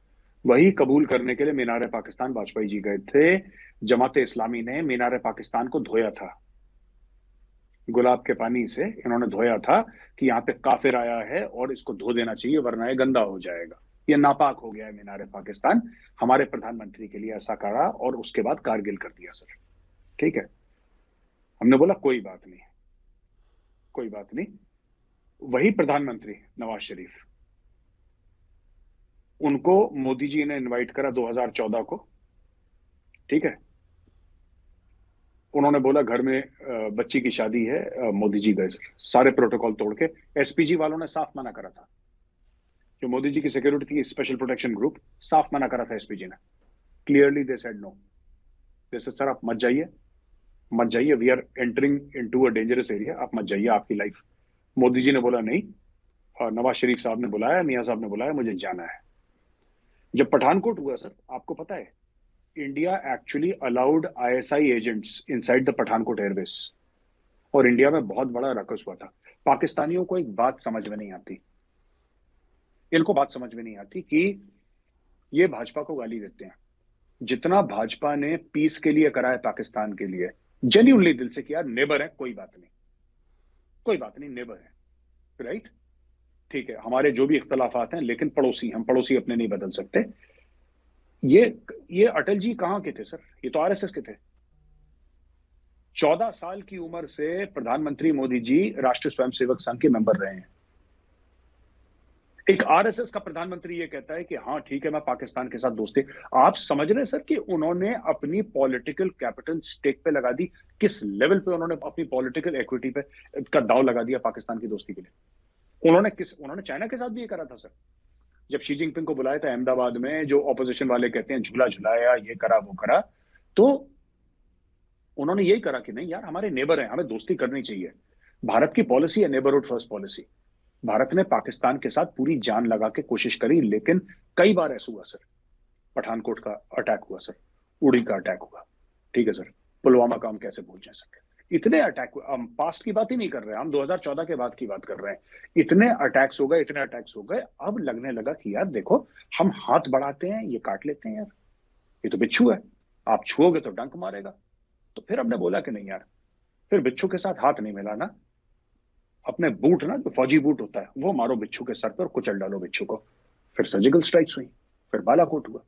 वही कबूल करने के लिए मीनार पाकिस्तान वाजपेयी जी गए थे। जमात इस्लामी ने मीनार पाकिस्तान को धोया था, गुलाब के पानी से इन्होंने धोया था कि यहाँ पे काफिर आया है और इसको धो देना चाहिए वरना ये गंदा हो जाएगा, ये नापाक हो गया है मीनार पाकिस्तान। हमारे प्रधानमंत्री के लिए ऐसा करा और उसके बाद कारगिल कर दिया सर। ठीक है, हमने बोला कोई बात नहीं, कोई बात नहीं। वही प्रधानमंत्री नवाज शरीफ, उनको मोदी जी ने इनवाइट करा 2014 को। ठीक है, उन्होंने बोला घर में बच्ची की शादी है, मोदी जी गए सर, सारे प्रोटोकॉल तोड़ के। एसपीजी वालों ने साफ मना करा था, जो मोदी जी की सिक्योरिटी थी, स्पेशल प्रोटेक्शन ग्रुप, साफ मना करा था एसपीजी ने। क्लियरली दे सेड नो, जैसे सर आप मत जाइए, मत जाइए, we are entering into a dangerous area, आप मत जाइए, आपकी लाइफ। मोदी जी ने बोला नहीं, और नवाज शरीफ साहब ने बुलाया, मियां साहब ने बुलाया, मुझे जाना है। जब पठानकोट हुआ सर, आपको पता है India actually allowed ISI agents inside the Pathankot airbase, और इंडिया में बहुत बड़ा रकस हुआ था। पाकिस्तानियों को एक बात समझ में नहीं आती, इनको बात समझ में नहीं आती कि ये भाजपा को गाली देते हैं, जितना भाजपा ने पीस के लिए करा है पाकिस्तान के लिए, जेन्युइनली दिल से किया, नेबर है, कोई बात नहीं, कोई बात नहीं, नेबर है, राइट? ठीक है, हमारे जो भी इख्तलाफात हैं, लेकिन पड़ोसी, हम पड़ोसी अपने नहीं बदल सकते। ये अटल जी कहां के थे सर? ये तो आरएसएस के थे। 14 साल की उम्र से प्रधानमंत्री मोदी जी राष्ट्रीय स्वयंसेवक संघ के मेंबर रहे हैं। एक आरएसएस का प्रधानमंत्री ये कहता है कि हाँ ठीक है, मैं पाकिस्तान के साथ दोस्ती। आप समझ रहे हैं सर कि उन्होंने अपनी पॉलिटिकल कैपिटल स्टेक पे लगा दी, किस लेवल पे उन्होंने अपनी पॉलिटिकल इक्विटी पे का दाव लगा दिया पाकिस्तान की दोस्ती के लिए। उन्होंने चाइना के साथ भी ये करा था सर। जब शी जिनपिंग को बुलाया था अहमदाबाद में, जो ऑपोजिशन वाले कहते हैं झूला झुलाया, ये करा वो करा, तो उन्होंने यही करा कि नहीं यार, हमारे नेबर हैं, हमें दोस्ती करनी चाहिए। भारत की पॉलिसी है नेबरहुड फर्स्ट पॉलिसी। भारत ने पाकिस्तान के साथ पूरी जान लगा के कोशिश करी, लेकिन कई बार ऐसा हुआ सर। पठानकोट का अटैक हुआ सर, उड़ी का अटैक हुआ, ठीक है सर, पुलवामा का हम कैसे भूल जाए सर। इतने अटैक, हम पास्ट की बात ही नहीं कर रहे, हम 2014 के बाद की बात कर रहे हैं। इतने अटैक्स हो गए, इतने अटैक्स हो गए, अब लगने लगा कि यार देखो, हम हाथ बढ़ाते हैं, ये काट लेते हैं यार, ये तो बिच्छू है, आप छुओगे तो डंक मारेगा। तो फिर हमने बोला कि नहीं यार, फिर बिच्छू के साथ हाथ नहीं मिलाना, अपने बूट ना, जो फौजी बूट होता है, वो मारो बिच्छू के सर पर और कुचल डालो बिच्छू को। फिर सर्जिकल स्ट्राइक्स हुई, फिर बालाकोट हुआ।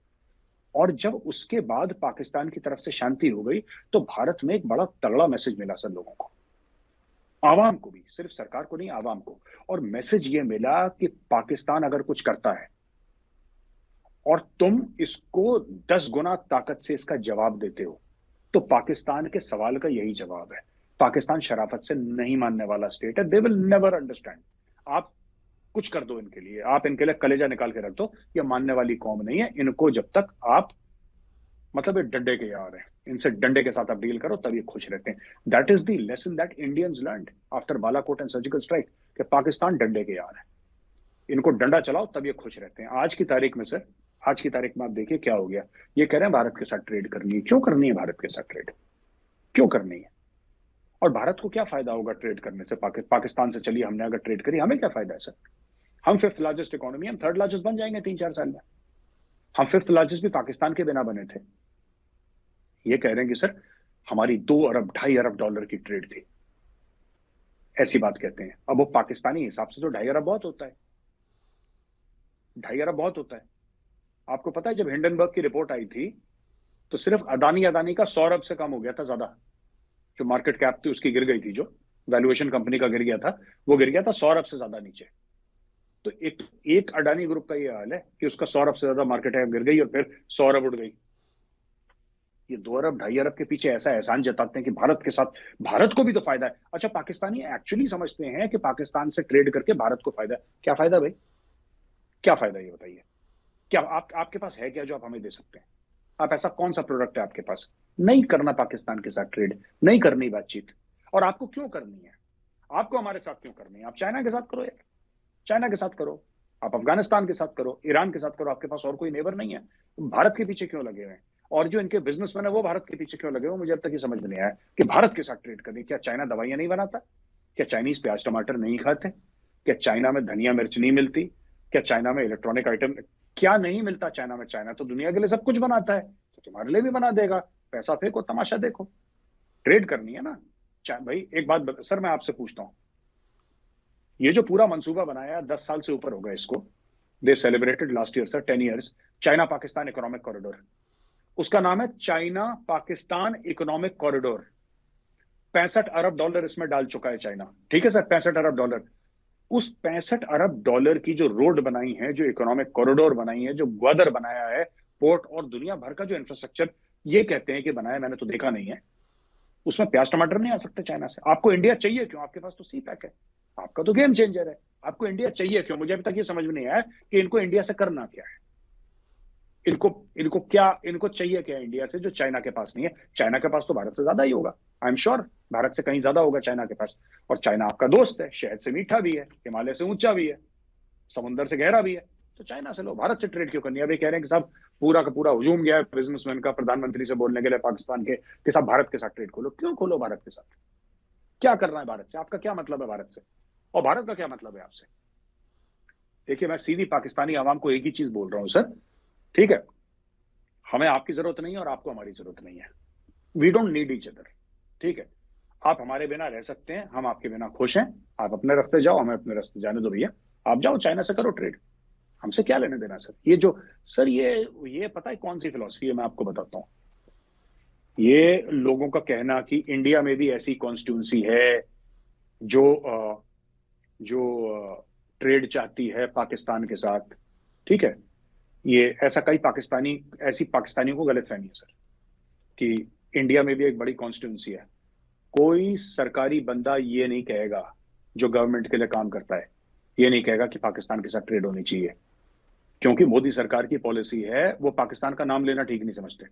और जब उसके बाद पाकिस्तान की तरफ से शांति हो गई, तो भारत में एक बड़ा तगड़ा मैसेज मिला सर लोगों को, आवाम को भी, सिर्फ सरकार को नहीं, आवाम को। और मैसेज ये मिला कि पाकिस्तान अगर कुछ करता है और तुम इसको 10 गुना ताकत से इसका जवाब देते हो, तो पाकिस्तान के सवाल का यही जवाब है। पाकिस्तान शराफत से नहीं मानने वाला स्टेट है, दे विल नेवर अंडरस्टैंड। आप कुछ कर दो इनके लिए, आप इनके लिए कलेजा निकाल के रख दो, ये मानने वाली कौम नहीं है। इनको जब तक आप, मतलब ये डंडे के यार हैं, इनसे डंडे के साथ आप डील करो तब ये खुश रहते हैं। That is the lesson that Indians learned after Balakot and surgical strike, कि पाकिस्तान डंडे के यार है, इनको डंडा चलाओ तब ये खुश रहते हैं। आज की तारीख में सर, आज की तारीख में आप देखिए क्या हो गया। ये कह रहे हैं भारत के साथ ट्रेड करनी है। क्यों करनी है भारत के साथ ट्रेड? क्यों करनी है? और भारत को क्या फायदा होगा ट्रेड करने से? पाकिस्तान से चलिए, हमने अगर ट्रेड करी, हमें क्या फायदा है सर? हम 5th लार्जेस्ट इकोनॉमी, हम 3rd लार्जेस्ट बन जाएंगे 3-4 साल में। हम 5th लार्जेस्ट भी पाकिस्तान के बिना बने थे। ये कह रहे हैं कि सर हमारी 2 अरब 2.5 अरब डॉलर की ट्रेड थी, ऐसी बात कहते हैं। अब वो पाकिस्तानी हिसाब से तो 2.5 अरब बहुत होता है, 2.5 अरब बहुत होता है। आपको पता है जब हिंडनबर्ग की रिपोर्ट आई थी, तो सिर्फ अदानी का 100 अरब से कम हो गया था, ज्यादा जो मार्केट कैप थी उसकी गिर गई थी, जो वैल्यूएशन कंपनी का गिर गया था, वो गिर गया था 100 अरब से ज्यादा नीचे। तो एक अडानी ग्रुप का ये हाल है कि उसका 100 अरब से ज्यादा मार्केट कैप गिर गई और फिर 100 अरब उड़ गई। ये 2 अरब 2.5 अरब के पीछे ऐसा एहसान जताते हैं कि भारत के साथ, भारत को भी तो फायदा है। अच्छा, पाकिस्तानी एक्चुअली समझते हैं कि पाकिस्तान से ट्रेड करके भारत को फायदा है। क्या फायदा भाई, क्या फायदा ये बताइए? क्या आपके पास है क्या जो आप हमें दे सकते हैं? आप, ऐसा कौन सा प्रोडक्ट है आपके पास? नहीं करना पाकिस्तान के साथ ट्रेड, नहीं करनी बातचीत। और आपको क्यों करनी है? आपको हमारे साथ क्यों करनी है? आप चाइना के साथ करो यार, चाइना के साथ करो, आप अफगानिस्तान के साथ करो, ईरान के साथ करो। आपके पास और कोई नेबर नहीं है। भारत के पीछे क्यों लगे हुए हैं? और जो इनके बिजनेसमैन है वो भारत के पीछे क्यों लगे हुए? मुझे अब तक ये समझ में नहीं आया कि भारत के साथ ट्रेड करनी। क्या चाइना दवाइयां नहीं बनाता? क्या चाइनीज प्याज टमाटर नहीं खाते? क्या चाइना में धनिया मिर्च नहीं मिलती? क्या चाइना में इलेक्ट्रॉनिक आइटम क्या नहीं मिलता चाइना में? चाइना तो दुनिया के लिए सब कुछ बनाता है, तो तुम्हारे लिए भी बना देगा। पैसा फेंको, तमाशा देखो। ट्रेड करनी है ना भाई। एक बात सर मैं आपसे पूछता हूं, ये जो पूरा मंसूबा बनाया 10 साल से ऊपर हो गया इसको, दे celebrated last year sir 10 years, China Pakistan economic corridor. उसका नाम है चाइना पाकिस्तान इकोनॉमिक कॉरिडोर। 65 अरब डॉलर इसमें डाल चुका है चाइना, ठीक है सर, 65 अरब डॉलर। उस 65 अरब डॉलर की जो रोड बनाई है, जो इकोनॉमिक कॉरिडोर बनाई है, जो ग्वादर बनाया है, पोर्ट और दुनिया भर का जो इंफ्रास्ट्रक्चर ये कहते हैं कि बनाया, मैंने तो देखा नहीं है, उसमें प्याज टमाटर नहीं आ सकते चाइना से। आपको इंडिया चाहिए क्यों? आपके पास तो सी पैक है, आपका तो गेम चेंजर है। आपको इंडिया चाहिए क्यों? मुझे अभी तक ये समझ में नहीं आया कि इनको इंडिया से करना क्या है। इनको चाहिए क्या इंडिया से जो चाइना के पास नहीं है? चाइना के पास तो भारत से ज्यादा ही होगा, आई एम श्योर, भारत से कहीं ज्यादा होगा चाइना के पास। और चाइना आपका दोस्त है, शहद से मीठा भी है, हिमालय से ऊंचा भी है, समुद्र से गहरा भी है। तो चाइना से लो, भारत से ट्रेड क्यों करनी है? अभी कह रहे हैं कि साहब पूरा का पूरा हुजूम गया है बिजनेसमैन का प्रधानमंत्री से बोलने के लिए पाकिस्तान के कि साहब भारत के साथ ट्रेड खोलो। क्यों खोलो भारत के साथ? क्या करना है भारत से? आपका क्या मतलब है भारत से? और भारत का क्या मतलब है आपसे? देखिए, मैं सीधी पाकिस्तानी आवाम को एक ही चीज बोल रहा हूं सर, ठीक है, हमें आपकी जरूरत नहीं है और आपको हमारी जरूरत नहीं है। We don't need each other, ठीक है। आप हमारे बिना रह सकते हैं, हम आपके बिना खुश हैं। आप अपने रास्ते जाओ, हमें अपने रास्ते जाने दो भैया। आप जाओ चाइना से करो ट्रेड, हमसे क्या लेने देना सर। ये जो सर ये पता है कौन सी फिलॉसफी है, मैं आपको बताता हूँ। ये लोगों का कहना कि इंडिया में भी ऐसी कॉन्स्टिट्यूंसी है जो जो ट्रेड चाहती है पाकिस्तान के साथ, ठीक है। ये ऐसा कई पाकिस्तानी, ऐसी पाकिस्तानियों को गलतफहमी है सर कि इंडिया में भी एक बड़ी कॉन्स्टिट्यूंसी है। कोई सरकारी बंदा ये नहीं कहेगा जो गवर्नमेंट के लिए काम करता है, ये नहीं कहेगा कि पाकिस्तान के साथ ट्रेड होनी चाहिए, क्योंकि मोदी सरकार की पॉलिसी है। वो पाकिस्तान का नाम लेना ठीक नहीं समझते,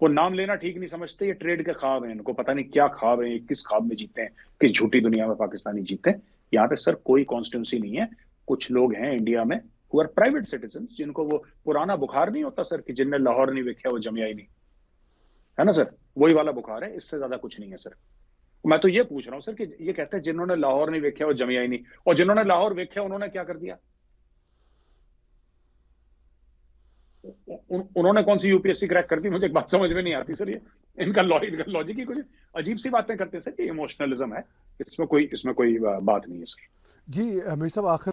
वो नाम लेना ठीक नहीं समझते। ये ट्रेड के ख्वाब हैं, इनको पता नहीं क्या ख्वाब है, किस ख्वाब में जीते हैं, किस झूठी दुनिया में पाकिस्तानी जीते हैं। यहाँ पे सर कोई कॉन्स्टिट्यूंसी नहीं है। कुछ लोग हैं इंडिया में हु आर प्राइवेट सिटीजन, जिनको वो पुराना बुखार नहीं होता सर कि जिनने लाहौर नहीं देखा वो जमिया ही नहीं, है ना सर, वही वाला बुखार है, इससे ज्यादा कुछ नहीं है सर। मैं तो ये पूछ रहा हूँ सर कि ये कहते हैं जिन्होंने लाहौर नहीं देखा वो जमिया ही नहीं, और जिन्होंने लाहौर देखा उन्होंने क्या कर दिया? उन्होंने कौन सी यूपीएससी क्रैक कर दी? मुझे एक बात समझ में नहीं आती सर। ये इनका लॉजिक ही कुछ अजीब सी बातें करते हैं सर। ये इमोशनलिज्म है, इसमें कोई बात नहीं है सर। जी मीर साहब, आखिर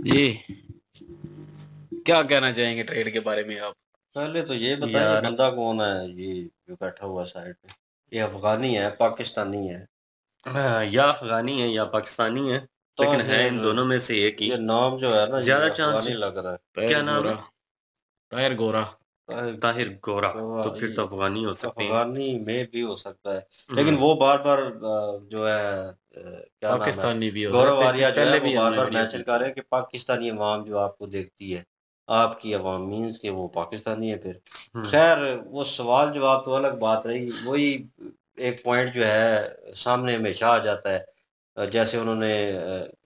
जी क्या कहना चाहेंगे ट्रेड के बारे में आप? पहले तो ये बताइए बंदा कौन है ये जो बैठा हुआ साइड पे? ये अफगानी है, पाकिस्तानी है? या अफगानी है या पाकिस्तानी है, तो लेकिन है इन दोनों में से एक ही। ये नाम जो है ना, ज्यादा ये चांस अफगानी लग रहा है। क्या नाम है? ताहिर गोरा। ताहिर गोरा, तो तो फिर तो अफगानी हो सकते हैं। अफगानी में भी हो सकता है, लेकिन वो बार बार जो है क्या नाम है, पाकिस्तानी भी हो गौरव सकते हैं, आर्या जो पहले है वो भी बार हमने बार वीडियो मेंशन की कर रहे हैं कि पाकिस्तानी अवाम जो आपको देखती है, आपकी अवाम मीन्स के वो पाकिस्तानी है। फिर खैर वो सवाल जवाब तो अलग बात रही। वही एक पॉइंट जो है सामने हमेशा आ जाता है, जैसे उन्होंने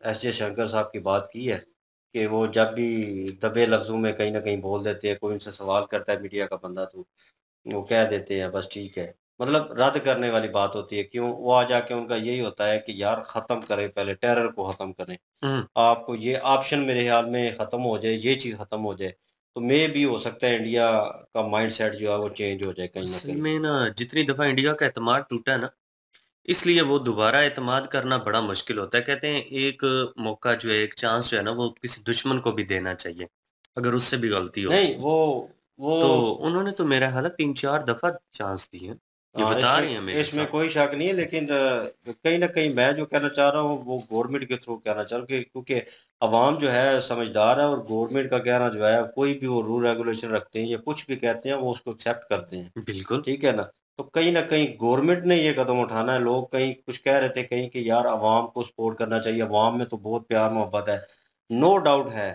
एस जे शंकर साहब की बात की है कि वो जब भी दबे लफ्जों में कहीं ना कहीं बोल देते हैं, कोई उनसे सवाल करता है मीडिया का बंदा, तो वो कह देते हैं बस ठीक है। मतलब रद्द करने वाली बात होती है। क्यों? वो आ जाके उनका यही होता है कि यार खत्म करें, पहले टेरर को खत्म करें। आपको ये ऑप्शन मेरे ख्याल में खत्म हो जाए, ये चीज खत्म हो जाए, तो मे भी हो सकता है इंडिया का माइंडसेट जो है वो चेंज हो जाए कहीं ना असल कहीं। में ना, जितनी दफा इंडिया का एतमाद टूटा है ना, इसलिए वो दोबारा एतमाद करना बड़ा मुश्किल होता है। कहते हैं एक मौका जो है, एक चांस जो है ना, वो किसी दुश्मन को भी देना चाहिए अगर उससे भी गलती हो नहीं जाए। वो तो उन्होंने तो मेरा हाल 3-4 दफा चांस दिए हैं, ये हाँ, बता रहे हैं इसमें मेरे इसमें साथ। कोई शक नहीं है, लेकिन कहीं ना कहीं मैं जो कहना चाह रहा हूँ वो गवर्नमेंट के थ्रू कहना चाह रहा हूँ क्योंकि अवाम जो है समझदार है, और गवर्नमेंट का कहना जो है, कोई भी वो रूल रेगुलेशन रखते हैं या कुछ भी कहते हैं वो उसको एक्सेप्ट करते हैं, बिल्कुल। ठीक है ना। तो कहीं ना कहीं गवर्नमेंट ने ये कदम उठाना है। लोग कहीं कुछ कह रहे थे कहीं कि यार अवाम को सपोर्ट करना चाहिए, अवाम में तो बहुत प्यार मोहब्बत है, नो डाउट है।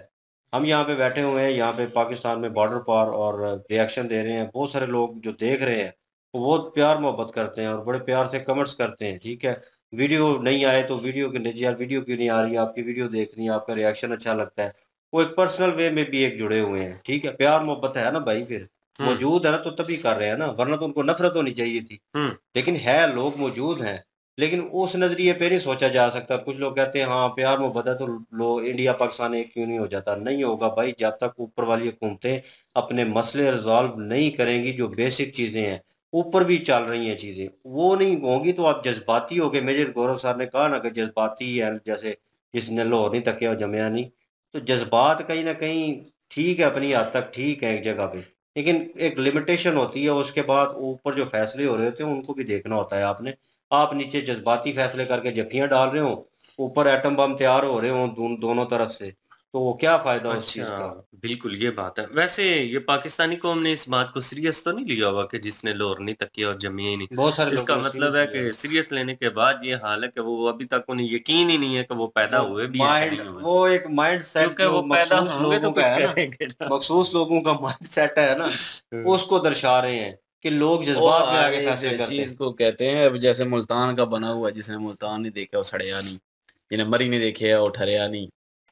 हम यहाँ पे बैठे हुए हैं, यहाँ पे पाकिस्तान में बॉर्डर पार, और रिएक्शन दे रहे हैं, बहुत सारे लोग जो देख रहे हैं वो बहुत प्यार मोहब्बत करते हैं और बड़े प्यार से कमेंट्स करते हैं, ठीक है। वीडियो नहीं आए तो वीडियो के नीचे यार वीडियो क्यों नहीं आ रही, आपकी वीडियो देखनी है, आपका रिएक्शन अच्छा लगता है, वो एक पर्सनल वे में भी एक जुड़े हुए हैं, ठीक है। प्यार मोहब्बत है ना भाई, फिर मौजूद है ना, तो तभी कर रहे हैं ना, वरना तो उनको नफरत होनी चाहिए थी। लेकिन है, लोग मौजूद हैं, लेकिन उस नजरिए पे नहीं सोचा जा सकता। कुछ लोग कहते हैं हाँ प्यार मोहब्बत है तो लोग इंडिया पाकिस्तान एक क्यों नहीं हो जाता? नहीं होगा भाई, जब तक ऊपर वाली हुकूमतें अपने मसले रिजॉल्व नहीं करेंगी, जो बेसिक चीजें हैं ऊपर भी चल रही हैं चीजें, वो नहीं होंगी तो आप जज्बाती हो गए। मेजर गौरव साहब ने कहा ना कि जज्बाती है, जैसे जिसने लाहौर नहीं तकिया और जमिया नहीं। तो जज्बात कहीं ना कहीं ठीक है, अपनी हद तक ठीक है एक जगह पे, लेकिन एक लिमिटेशन होती है। उसके बाद ऊपर जो फैसले हो रहे होते हैं उनको भी देखना होता है आपने। आप नीचे जज्बाती फैसले करके जफ्फियां डाल रहे हो, ऊपर एटम बम तैयार हो रहे हो दोनों तरफ से, तो वो क्या फायदा उस चीज का? बिल्कुल ये बात है। वैसे ये पाकिस्तानी कौम ने इस बात को सीरियस तो नहीं लिया हुआ कि जिसने लाहौर नहीं तकिया और जमिया ही नहीं। बहुत सारे इसका लोगों ने मतलब है सीरियस कि सीरियस लेने के बाद ये हाल है कि वो अभी तक उन्हें यकीन ही नहीं है कि वो पैदा हुए भी हैं कि नहीं हुए। वो एक माइंड सेट क्योंकि जो वो पैदा मखसूस होंगे तो लोगों का कुछ है ना, करेंगे ना। मखसूस लोगों का माइंड सेट है ना, उसको दर्शा रहे हैं कि लोग वो जज्बात में आगे फैसले एक करते चीज हैं। को कहते हैं, अब जैसे मुल्तान का बना हुआ, जिसने मुल्तान नहीं देखा वो सड़िया नहीं, जिन्हें मरी नहीं देखे वो ठहरिया नहीं।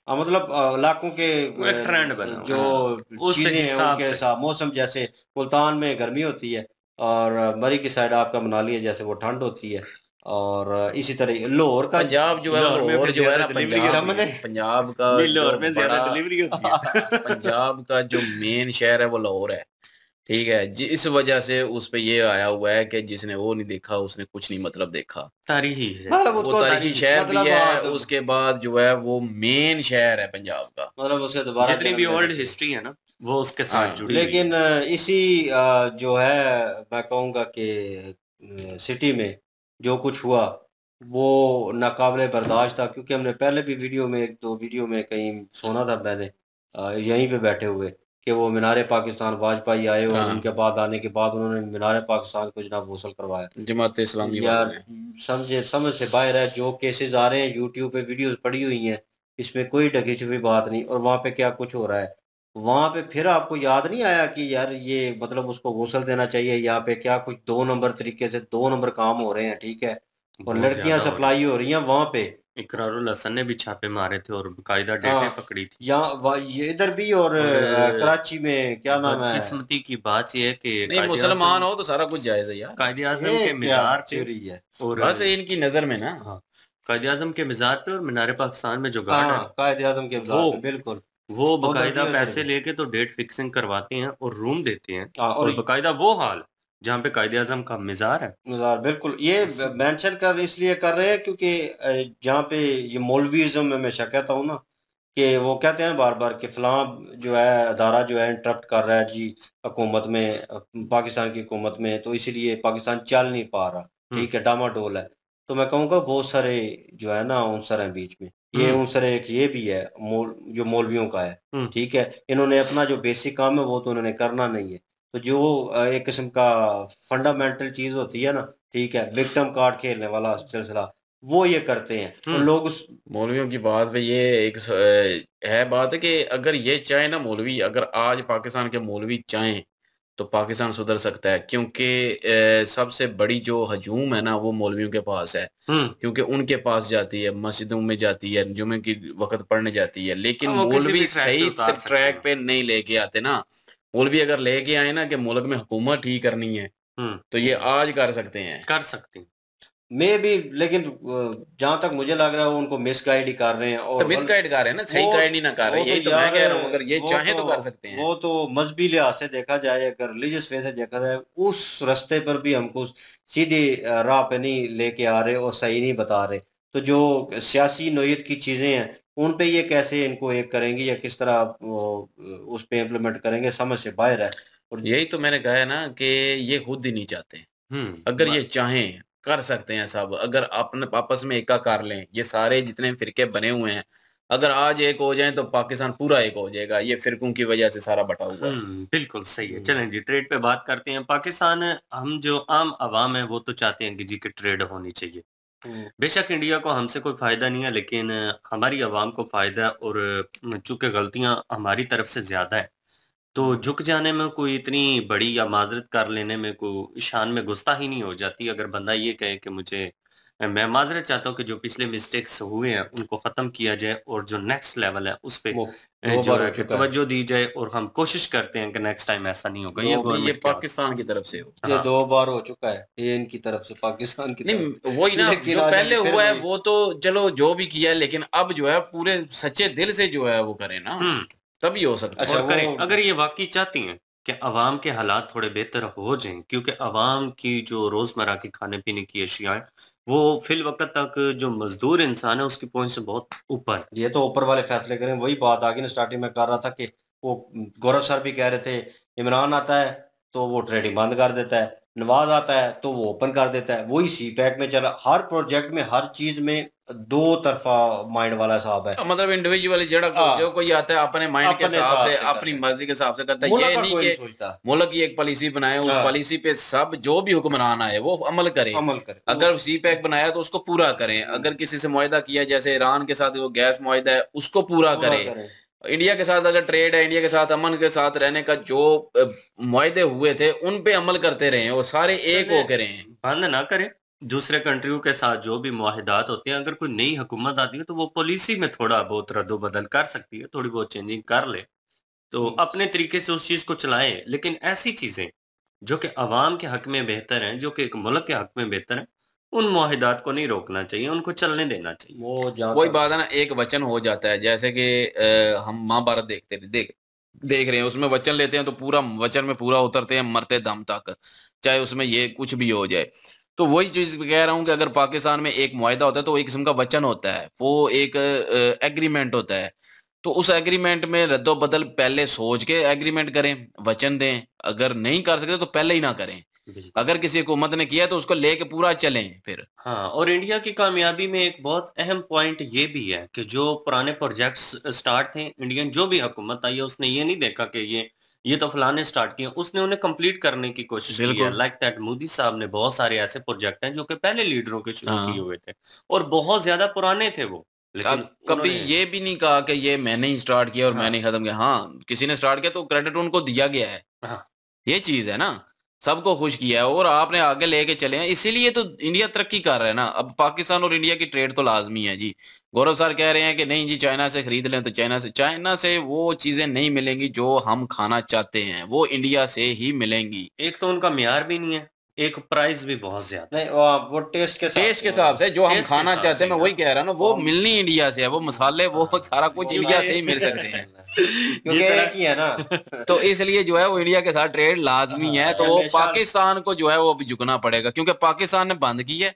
मतलब इलाकों के वो एक ट्रेंड बना हुआ है। जो उस चीजें हैं हिसाब उनके से हिसाब, मौसम जैसे मुल्तान में गर्मी होती है और मरी की साइड आपका मनाली है, जैसे वो ठंड होती है। और इसी तरह लाहौर का पंजाब जो है लाहौर में लाहौर फिर जो है ज्यादा ना डिलीवरी पंजाब जमने पंजाब का नहीं, जो लाहौर में ज्यादा बड़ा डिलीवरी होती है। पंजाब का जो मेन शहर है वो लाहौर है, ठीक है। इस वजह से उस पे ये आया हुआ है कि जिसने वो नहीं देखा उसने कुछ नहीं मतलब देखा। तारीखी है। मतलब वो उसको तारीखी शहर भी मतलब है, तो उसके बाद जो है वो मेन शहर है पंजाब का। मतलब उसके दोबारा जितनी जन्म भी लेना ओल्ड चाहिए। हिस्ट्री है ना वो उसके साथ हाँ जुड़ी हुई है। लेकिन इसी जो है मैं कहूँगा कि सिटी में जो कुछ हुआ वो नाकाबिले बर्दाश्त था, क्योंकि हमने पहले भी वीडियो में एक दो वीडियो में कहीं सुना था मैंने यहीं पे बैठे हुए कि वो मीनार पाकिस्तान वाजपेयी आए और हाँ, उनके बाद आने के बाद उन्होंने मीनार पाकिस्तान को जनाब गौसल करवाया। जमात इस्लामी वालों यार ने। समझ से बाहर है, जो केसेस आ रहे हैं यूट्यूब पे वीडियोस पड़ी हुई हैं, इसमें कोई ढकी छुपी बात नहीं, और वहाँ पे क्या कुछ हो रहा है। वहाँ पे फिर आपको याद नहीं आया कि यार ये मतलब उसको गौसल देना चाहिए, यहाँ पे क्या कुछ 2 नंबर तरीके से 2 नंबर काम हो रहे हैं, ठीक है, और बहुत लड़कियां ज्यादा हो रही सप्लाई हो रही हैं वहाँ पे। इकरारुल हसन ने भी छापे मारे थे और बाकायदा डेटें हाँ, पकड़ी थी। ये इधर भी, और और कराची में क्या नाम है, बदकिस्मती की बात यह है कि नहीं, कायदे मुसलमान आजम हो तो सारा कुछ जायज है यार, कायदे आजम ये के क्या मज़ार पे थ्योरी है। और बस इनकी नजर में ना। हाँ, कायदे आजम के मज़ार पे और मीनार पाकिस्तान में जो गार्ड है हाँ, कायदे आजम के वो बाजार पे बिल्कुल, वो उधर भी बाकायदा और इधर पैसे भी। लेके तो डेट फिक्सिंग करवाते हैं और रूम देते हैं, हाँ, और और बाकायदा वो हाल जहाँ पे कायदे आजम का मज़ार है। मज़ार बिल्कुल ये इस- मेंशन कर इसलिए कर रहे हैं क्योंकि जहाँ पे ये मौलवीज़्म में हमेशा कहता हूँ ना कि वो कहते हैं बार बार कि फलां जो है अदारा जो है इंटरप्ट कर रहा है जी हुकूमत में, पाकिस्तान की हुकूमत में, तो इसीलिए पाकिस्तान चल नहीं पा रहा, हम्म ठीक है, डामाडोल है। तो मैं कहूँगा बहुत सारे जो है ना उनसर हैं बीच में, ये हम्म उनसर एक ये भी है जो मौलवियों का है, हम्म ठीक है। इन्होंने अपना जो बेसिक काम है वो तो उन्होंने करना नहीं है, तो जो एक किस्म का फंडामेंटल चीज होती है ना, ठीक है, विक्टिम कार्ड खेलने वाला सिलसिला, वो ये करते हैं और हम्म लोग उस मौलवियों की बात पे ये एक है बात है कि अगर ये चाहे ना मौलवी, अगर आज पाकिस्तान के मौलवी चाहें तो पाकिस्तान सुधर सकता है, क्योंकि सबसे बड़ी जो हजूम है ना वो मौलवियों के पास है, हम्म क्योंकि उनके पास जाती है, मस्जिदों में जाती है, जुमे की वक्त पढ़ने जाती है। लेकिन हाँ, वो किसी मौलवी भी ट्रैक पे सही उतार सकते ट्रैक हैं। पे नहीं लेके आते ना। मौलवी अगर लेके आए ना कि मुल्क में हुकूमत ही करनी है तो ये आज कर सकते हैं। कर सकते हैं। में भी, लेकिन जहां तक मुझे लग रहा है वो उनको मिसगाइड ही कर रहे हैं, तो और मिसगाइड कर रहे हैं ना, सही वो गाइड नहीं ना कर रहे, वो तो यही तो मैं यार कह रहा हूँ, अगर ये वो चाहे तो तो कर सकते हैं। वो तो मजहबी लिहाज से देखा जाए, अगर रिलीजियस वे से देखा जाए, उस रास्ते पर भी हमको सीधी राह पे नहीं लेके आ रहे और सही नहीं बता रहे। तो जो सियासी नोयत की चीजें हैं उन पे ये कैसे इनको एक करेंगे या किस तरह उस पे इम्प्लीमेंट करेंगे, समझ से बाहर है। और यही तो मैंने कहा है ना कि ये खुद ही नहीं चाहते। अगर ब- ये चाहें कर सकते हैं सब, अगर अपने आपस में एका कर लें, ये सारे जितने फिरके बने हुए हैं अगर आज एक हो जाएं तो पाकिस्तान पूरा एक हो जाएगा। ये फिरकों की वजह से सारा बटा हुआ है। बिल्कुल सही है। हम्म, चलें जी, ट्रेड पे बात करते हैं। पाकिस्तान, हम जो आम आवाम है वो तो चाहते हैं कि जी की ट्रेड होनी चाहिए। हम्म, बेशक इंडिया को हमसे कोई फायदा नहीं है, लेकिन हमारी आवाम को फायदा है, और चूंकि गलतियां हमारी तरफ से ज्यादा है तो हम्म। झुक जाने में कोई इतनी बड़ी या माजरत कर लेने में कोई शान में गुस्ताखी नहीं हो जाती। अगर बंदा ये कहे कि मुझे, मैं माजरत चाहता हूँ कि जो पिछले मिस्टेक्स हुए हैं उनको ख़त्म किया जाए और जो नेक्स्ट लेवल है उस पे वो 2 बार जो हो है कि चुका है, तवज्जो दी जाए, और हम कोशिश करते हैं कि नेक्स्ट टाइम ऐसा नहीं होगा। दो ये नहीं, ये गवर्नमेंट की आवाज़। पाकिस्तान की तरफ से हो। ये हाँ 2 बार हो चुका है, ये इनकी तरफ से, पाकिस्तान की तरफ नहीं वही से। ना, लेकिन जो आज पहले हम फिर हुआ है वही, वो तो चलो जो भी किया है, लेकिन अब जो है पूरे सच्चे दिल से जो है वो करें ना, हम्म तभी हो सकता अच्छा है। और वो, करें, अगर ये वाकई चाहती हैं कि अवाम के हालात थोड़े बेहतर हो जाएं, क्योंकि अवाम की जो रोजमर्रा की खाने पीने की अशिया है वो फिल वक्त तक जो मजदूर इंसान है उसकी पहुंच से बहुत ऊपर है। ये तो ऊपर वाले फैसले करें, वही बात आगे ना स्टार्टिंग में कर रहा था कि वो गौरव सर भी कह रहे थे, इमरान आता है तो वो ट्रेडिंग बंद कर देता है, नवाज आता है तो वो ओपन कर देता है, वही सी पैक में चला, हर प्रोजेक्ट में हर चीज में दो तरफा माइंड वाला हिसाब है। मतलब इंडिविजुअली जड़ा को जो कोई आता है अपने माइंड के अपने हिसाब हिसाब से से अपनी करते हैं, मर्जी के हिसाब से करता है। मुल्क ये का नहीं कोई नहीं कि सोचता। मुल्क की एक पॉलिसी बनाए, उस हाँ, पॉलिसी पे सब जो भी हुक्मरान आए वो अमल करे। अमल करे अगर सी पैक बनाया तो उसको पूरा करें, अगर किसी से मुआहदा किया जैसे ईरान के साथ वो गैस मुआहदा है उसको पूरा पूरा करे। करें। इंडिया के साथ अगर ट्रेड है, इंडिया के साथ अमन के साथ रहने का जो मुआहदे हुए थे उन पे अमल करते रहे और सारे एक चले, होके रहे। बंद ना करें। दूसरे कंट्रियों के साथ जो भी मुआहिदात होते हैं, अगर कोई नई हुकूमत आती है तो वो पॉलिसी में थोड़ा बहुत रद्दो-बदल कर सकती है, थोड़ी बहुत चेंजिंग कर ले, तो अपने तरीके से उस चीज़ को चलाएँ। लेकिन ऐसी चीज़ें जो कि अवाम के हक में बेहतर हैं, जो कि एक मुल्क के हक में बेहतर हैं, उन मुआहिदात को नहीं रोकना चाहिए, उनको चलने देना चाहिए। वो जहाँ वही तक बात है ना, एक वचन हो जाता है, जैसे कि हम महाभारत देख रहे हैं, उसमें वचन लेते हैं तो पूरा वचन में पूरा उतरते हैं मरते दम तक, चाहे उसमें ये कुछ भी हो जाए। तो वही चीज कह रहा हूँ कि अगर पाकिस्तान में एक मुआहिदा होता है तो एक किस्म का वचन होता है, वो एक एग्रीमेंट होता है। तो उस एग्रीमेंट में रद्दो-बदल पहले सोच के एग्रीमेंट करें, वचन दें। अगर नहीं कर सकते तो पहले ही ना करें। बिल्कुल। अगर किसी हुकूमत ने किया है तो उसको लेके पूरा चलें फिर। हाँ, और इंडिया की कामयाबी में एक बहुत अहम पॉइंट ये भी है कि जो पुराने प्रोजेक्ट्स स्टार्ट थे, इंडियन जो भी हुकूमत आई है उसने ये नहीं देखा कि ये तो फलां ने स्टार्ट किया, उसने उन्हें कंप्लीट करने की कोशिश की है। बिल्कुल। लाइक दैट मोदी साहब ने बहुत सारे ऐसे प्रोजेक्ट हैं जो कि पहले लीडरों के शुरू किए हाँ। हुए थे और बहुत ज्यादा पुराने थे वो, लेकिन कभी उन्होंने ये भी नहीं कहा कि ये मैंने ही स्टार्ट किया और मैंने हाँ, ही खत्म किया। हाँ, किसी ने स्टार्ट किया तो क्रेडिट उनको दिया गया है। हाँ, ये चीज़ है ना, सबको खुश किया है और आपने आगे लेके चले हैं, इसीलिए तो इंडिया तरक्की कर रहा है ना। अब पाकिस्तान और इंडिया की ट्रेड तो लाज़मी है जी। गौरव सर कह रहे हैं कि नहीं जी चाइना से खरीद लें, तो चाइना से वो चीज़ें नहीं मिलेंगी जो हम खाना चाहते हैं, वो इंडिया से ही मिलेंगी। एक तो उनका म्यार भी नहीं है, एक प्राइस भी बहुत ज्यादा है। नहीं, वो टेस्ट के हिसाब टेस्ट के से हिसाब से जो हम टेस्ट के खाना हिसाब चाहते से हैं, मैं ही वही ना, कह रहा हूँ ना, वो वो मिलनी इंडिया से है, वो मसाले, वो हाँ, सारा कुछ वो इंडिया से ही ये मिल सकते हैं। क्योंकि जिस एक ही है ना। तरह तो इसलिए जो है वो इंडिया के साथ ट्रेड लाजमी है, तो अच्छा वो हमेशा पाकिस्तान को जो है वो अभी झुकना पड़ेगा, क्योंकि पाकिस्तान ने बंद की है,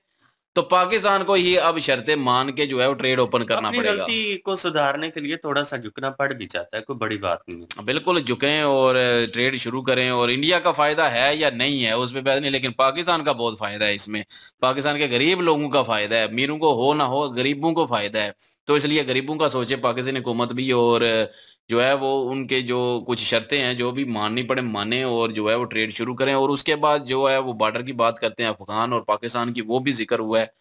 तो पाकिस्तान को ही अब शर्तें मान के जो है वो ट्रेड ओपन करना अपनी पड़ेगा। गलती को सुधारने के लिए थोड़ा सा झुकना पड़ भी जाता है, कोई बड़ी बात नहीं है। बिल्कुल झुकें और ट्रेड शुरू करें, और इंडिया का फायदा है या नहीं है उस पे बात नहीं, लेकिन पाकिस्तान का बहुत फायदा है इसमें। पाकिस्तान के गरीब लोगों का फायदा है, अमीरों को हो ना हो, गरीबों को फायदा है। तो इसलिए गरीबों का सोचे पाकिस्तानी हुकूमत भी, और जो है वो उनके जो कुछ शर्तें हैं जो भी माननी पड़े माने, और जो है वो ट्रेड शुरू करें। और उसके बाद जो है वो बॉर्डर की बात करते हैं अफगान और पाकिस्तान की, वो भी जिक्र हुआ है।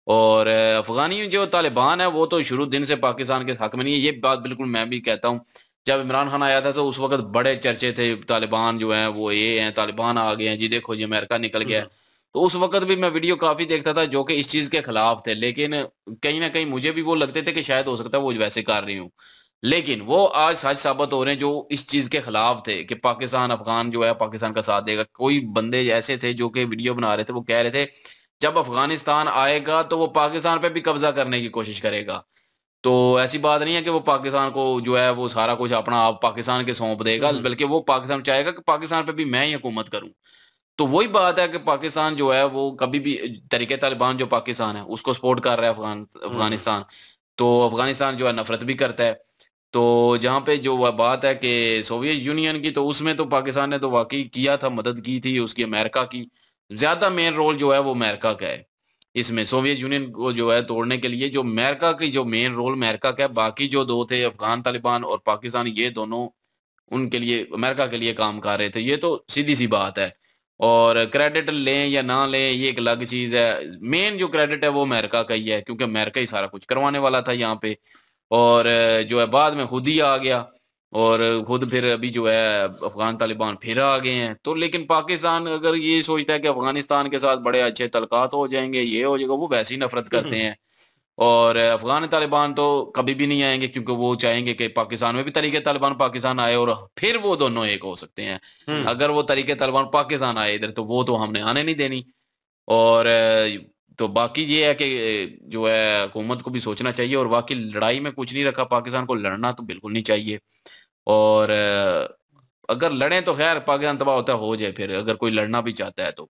और अफगानी जो तालिबान है वो तो शुरू दिन से पाकिस्तान के हक में नहीं है, ये बात बिल्कुल मैं भी कहता हूँ। जब इमरान खान आया था तो उस वक्त बड़े चर्चे थे, तालिबान जो है वो ये हैं, तालिबान आ गए हैं जी, देखो जी अमेरिका निकल गया है। हम्म, तो उस वक्त भी मैं वीडियो काफी देखता था जो कि इस चीज के खिलाफ थे, लेकिन कहीं ना कहीं मुझे भी वो लगते थे कि शायद हो सकता है वो वैसे कर रही हूँ। लेकिन वो आज सच साबित हो रहे हैं जो इस चीज के खिलाफ थे कि पाकिस्तान अफगान जो है पाकिस्तान का साथ देगा। कोई बंदे ऐसे थे जो कि वीडियो बना रहे थे, वो कह रहे थे जब अफगानिस्तान आएगा तो वो पाकिस्तान पे भी कब्जा करने की कोशिश करेगा। तो ऐसी बात नहीं है कि वो पाकिस्तान को जो है वो सारा कुछ अपना आप पाकिस्तान के सौंप देगा, हम्म, बल्कि वो पाकिस्तान चाहेगा कि पाकिस्तान पे भी मैं ही हुकूमत करूं। तो वही बात है कि पाकिस्तान जो है वो कभी भी तरीके तालिबान जो पाकिस्तान है उसको सपोर्ट कर रहा है हम्म, अफगानिस्तान। तो अफगानिस्तान जो है नफरत भी करता है। तो जहाँ पे जो वह बात है कि सोवियत यूनियन की, तो उसमें तो पाकिस्तान ने तो वाकई किया था, मदद की थी उसकी अमेरिका की। ज्यादा मेन रोल जो है वो अमेरिका का है इसमें, सोवियत यूनियन को जो है तोड़ने के लिए जो अमेरिका की जो मेन रोल अमेरिका का है। बाकी जो दो थे अफगान तालिबान और पाकिस्तान, ये दोनों उनके लिए अमेरिका के लिए काम कर रहे थे, ये तो सीधी सी बात है। और क्रेडिट लें या ना लें ये एक अलग चीज है, मेन जो क्रेडिट है वो अमेरिका का ही है, क्योंकि अमेरिका ही सारा कुछ करवाने वाला था यहाँ पे। और जो है बाद में खुद ही आ गया, और खुद फिर अभी जो है अफगान तालिबान फिर आ गए हैं। तो लेकिन पाकिस्तान अगर ये सोचता है कि अफगानिस्तान के साथ बड़े अच्छे तल्कात हो जाएंगे, ये हो जाएगा, वो वैसे ही नफरत करते हैं। और अफगान तालिबान तो कभी भी नहीं आएंगे, क्योंकि वो चाहेंगे कि पाकिस्तान में भी तरीके तालिबान पाकिस्तान आए और फिर वो दोनों एक हो सकते हैं। हम्म, अगर वो तरीके तालिबान पाकिस्तान आए इधर, तो वो तो हमने आने नहीं देनी। और तो बाकी ये है कि जो है हुकूमत को भी सोचना चाहिए, और बाकी लड़ाई में कुछ नहीं रखा, पाकिस्तान को लड़ना तो बिल्कुल नहीं चाहिए। और अगर लड़ें तो खैर पाकिस्तान तबाह होता हो जाए फिर, अगर कोई लड़ना भी चाहता है तो।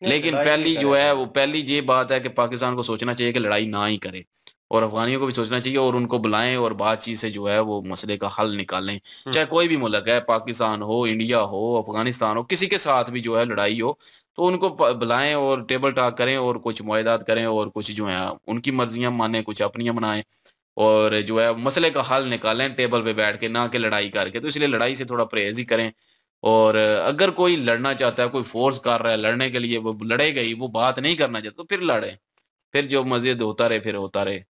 नहीं, लेकिन लड़ाई नहीं पहली जो है करेगा। वो पहली ये बात है कि पाकिस्तान को सोचना चाहिए कि लड़ाई ना ही करे, और अफगानियों को भी सोचना चाहिए और उनको बुलाएं और बातचीत से जो है वो मसले का हल निकालें। हम्म, चाहे कोई भी मुल्क है, पाकिस्तान हो, इंडिया हो, अफगानिस्तान हो, किसी के साथ भी जो है लड़ाई हो, तो उनको बुलाएं और टेबल टॉक करें और कुछ मुआहदात करें, और कुछ जो है उनकी मर्जियां माने, कुछ अपनियां बनाएं, और जो है मसले का हल निकालें टेबल पे बैठ के, ना कि लड़ाई करके। तो इसलिए लड़ाई से थोड़ा परहेज ही करें। और अगर कोई लड़ना चाहता है, कोई फोर्स कर रहा है लड़ने के लिए, वो लड़ेगा ही, वो बात नहीं करना चाहता तो फिर लड़े, फिर जो मज़ीद होता रहे फिर होता रहे।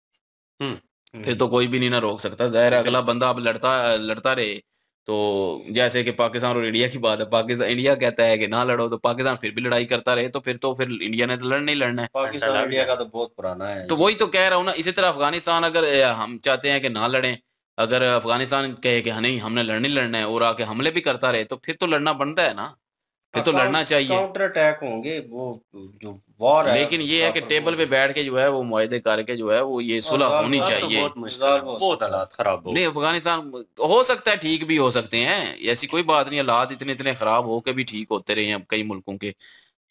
हम्म, फिर तो कोई भी नहीं ना रोक सकता, ज़ाहिर है अगला बिल्कुल। बंदा अब लड़ता लड़ता रहे। तो जैसे कि पाकिस्तान और इंडिया की बात है, पाकिस्तान इंडिया कहता है कि ना लड़ो, तो पाकिस्तान फिर भी लड़ाई करता रहे, तो फिर इंडिया ने तो लड़ना ही लड़ना है। घंटा पाकिस्तान लड़ इंडिया जाए। का तो बहुत पुराना है तो जी। वही तो कह रहा हूँ ना, इसी तरह अफगानिस्तान अगर हम चाहते हैं कि ना लड़ें, अगर अफगानिस्तान कहे कि हाँ नहीं हमने लड़ना ही लड़ना है और आके हमले भी करता रहे, तो फिर तो लड़ना बनता है ना। फिर तो लड़ना चाहिए। काउंटर अटैक होंगे, वो जो वॉर है, लेकिन ये है कि टेबल पे बैठ के जो है वो मुआहदे करके जो है वो ये सुलह होनी चाहिए। बहुत मुश्किल, बहुत हालात खराब हो। नहीं अफगानिस्तान हो सकता है ठीक भी हो सकते हैं, ऐसी कोई बात नहीं, हालात इतने इतने खराब हो के भी ठीक होते रहे हैं कई मुल्कों के,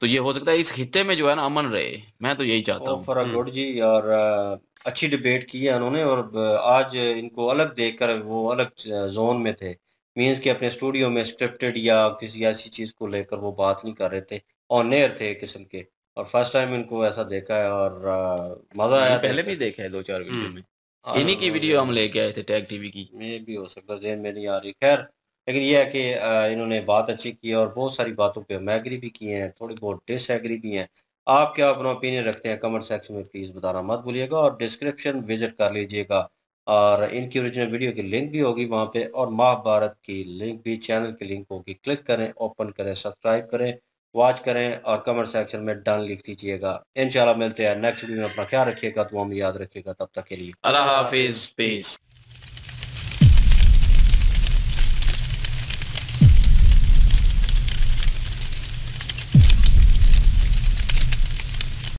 तो ये हो सकता है इस खित्ते में जो है ना अमन रहे, मैं तो यही चाहता हूँ। फॉर गुड जी, और अच्छी डिबेट की है उन्होंने, और आज इनको अलग देखकर वो अलग जोन में थे, मींस कि अपने स्टूडियो में स्क्रिप्टेड या किसी ऐसी चीज को लेकर वो बात नहीं कर रहे थे, ऑन एयर थे एक किस्म के, और फर्स्ट टाइम इनको ऐसा देखा है और मजा आया। पहले भी देखा है 2-4 वीडियो में, इन्हीं की वीडियो हम लेके आए थे टैग टीवी की। ये भी हो सकता है, ज़हन में नहीं आ रही, खैर। लेकिन ये है कि इन्होंने बात अच्छी की है और बहुत सारी बातों पे हम एग्री भी किए हैं, थोड़ी बहुत डिसएग्री भी हैं। आप क्या अपना ओपिनियन रखते हैं कमेंट सेक्शन में प्लीज़ बताना मत भूलिएगा, और डिस्क्रिप्शन विजिट कर लीजिएगा, और इनकी ओरिजिनल वीडियो की लिंक भी होगी वहाँ पे, और महाभारत की लिंक भी, चैनल की लिंक होगी, क्लिक करें, ओपन करें, सब्सक्राइब करें, वॉच करें, और कमेंट सेक्शन में डन लिख दीजिएगा। इंशाल्लाह मिलते हैं नेक्स्ट वीडियो में, अपना ख्याल रखिएगा, तो हम याद रखिएगा, तब तक के लिए अल्लाह हाफिज, पीस।